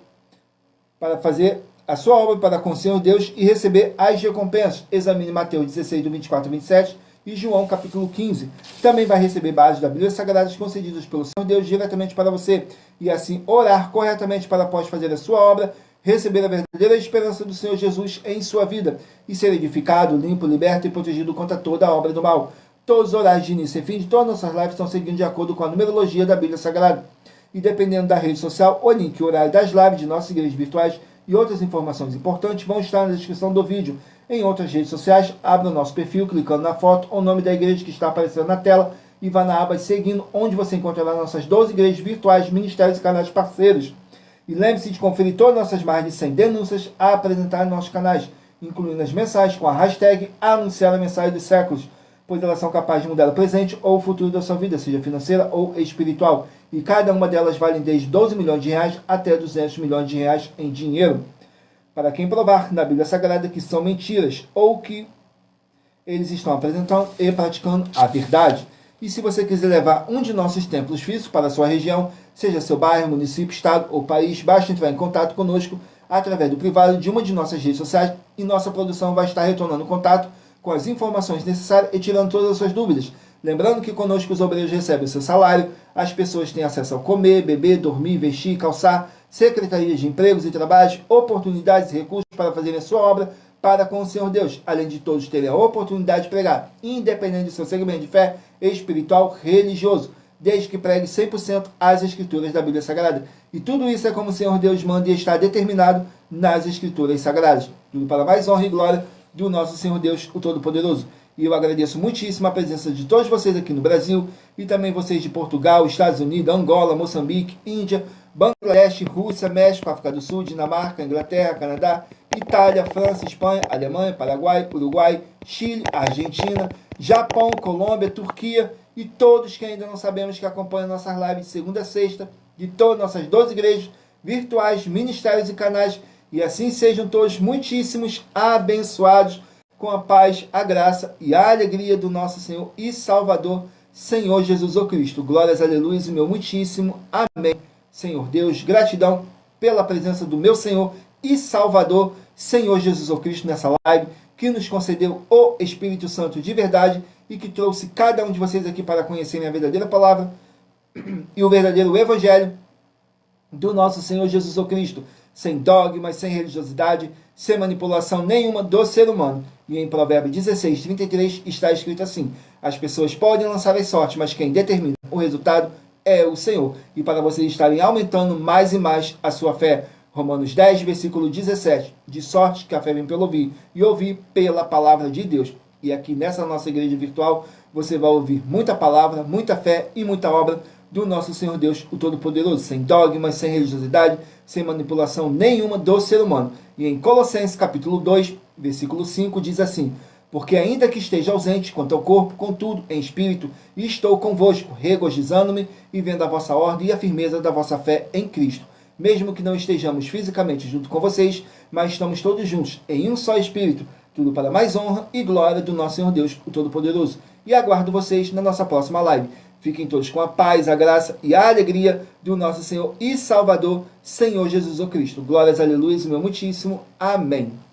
para fazer a sua obra para com o Senhor Deus e receber as recompensas. Examine Mateus 16, do 24 ao 27 e João capítulo 15. Também vai receber bases da Bíblia Sagrada concedidas pelo Senhor Deus diretamente para você e assim orar corretamente para após fazer a sua obra, receber a verdadeira esperança do Senhor Jesus em sua vida e ser edificado, limpo, liberto e protegido contra toda a obra do mal. Todos os horários de início e fim de todas as nossas lives estão seguindo de acordo com a numerologia da Bíblia Sagrada. E dependendo da rede social, o link e o horário das lives de nossas igrejas virtuais e outras informações importantes vão estar na descrição do vídeo. Em outras redes sociais, abra o nosso perfil clicando na foto ou nome da igreja que está aparecendo na tela e vá na aba seguindo, onde você encontrará nossas 12 igrejas virtuais, ministérios e canais parceiros. E lembre-se de conferir todas as nossas mais de 100 denúncias a apresentar em nossos canais, incluindo as mensagens com a hashtag Anunciar a Mensagem dos Séculos, pois elas são capazes de mudar o presente ou o futuro da sua vida, seja financeira ou espiritual. E cada uma delas vale desde 12 milhões de reais até 200 milhões de reais em dinheiro. Para quem provar na Bíblia Sagrada que são mentiras ou que eles estão apresentando e praticando a verdade. E se você quiser levar um de nossos templos físicos para a sua região, seja seu bairro, município, estado ou país, basta entrar em contato conosco através do privado de uma de nossas redes sociais e nossa produção vai estar retornando contato com as informações necessárias e tirando todas as suas dúvidas. Lembrando que conosco os obreiros recebem o seu salário, as pessoas têm acesso ao comer, beber, dormir, vestir, calçar, secretarias de empregos e trabalhos, oportunidades e recursos para fazerem a sua obra para com o Senhor Deus, além de todos terem a oportunidade de pregar, independente do seu segmento de fé espiritual religioso, desde que pregue 100% as Escrituras da Bíblia Sagrada. E tudo isso é como o Senhor Deus manda e está determinado nas Escrituras Sagradas. Tudo para mais honra e glória do nosso Senhor Deus, o Todo-Poderoso. E eu agradeço muitíssimo a presença de todos vocês aqui no Brasil, e também vocês de Portugal, Estados Unidos, Angola, Moçambique, Índia, Bangladesh, Rússia, México, África do Sul, Dinamarca, Inglaterra, Canadá, Itália, França, Espanha, Alemanha, Paraguai, Uruguai, Chile, Argentina, Japão, Colômbia, Turquia e todos que ainda não sabemos que acompanham nossas lives de segunda a sexta, de todas nossas 12 igrejas virtuais, ministérios e canais, e assim sejam todos muitíssimos abençoados com a paz, a graça e a alegria do nosso Senhor e Salvador, Senhor Jesus o Cristo. Glórias, aleluia, e meu muitíssimo amém. Senhor Deus, gratidão pela presença do meu Senhor e Salvador, Senhor Jesus o Cristo, nessa live, que nos concedeu o Espírito Santo de verdade e que trouxe cada um de vocês aqui para conhecerem a verdadeira palavra e o verdadeiro evangelho do nosso Senhor Jesus o Cristo, sem dogmas, sem religiosidade, sem manipulação nenhuma do ser humano. E em Provérbios 16, 33 está escrito assim: as pessoas podem lançar as sortes, mas quem determina o resultado é o Senhor. E para vocês estarem aumentando mais e mais a sua fé, Romanos 10, versículo 17, de sorte que a fé vem pelo ouvir, e ouvir pela palavra de Deus. E aqui nessa nossa igreja virtual, você vai ouvir muita palavra, muita fé e muita obra do nosso Senhor Deus, o Todo-Poderoso, sem dogmas, sem religiosidade, sem manipulação nenhuma do ser humano. E em Colossenses capítulo 2, versículo 5, diz assim: porque ainda que esteja ausente quanto ao corpo, contudo, em espírito, estou convosco, regozijando-me e vendo a vossa ordem e a firmeza da vossa fé em Cristo. Mesmo que não estejamos fisicamente junto com vocês, mas estamos todos juntos, em um só espírito, tudo para mais honra e glória do nosso Senhor Deus, o Todo-Poderoso. E aguardo vocês na nossa próxima live. Fiquem todos com a paz, a graça e a alegria do nosso Senhor e Salvador, Senhor Jesus o Cristo. Glórias, aleluia, meu muitíssimo. Amém.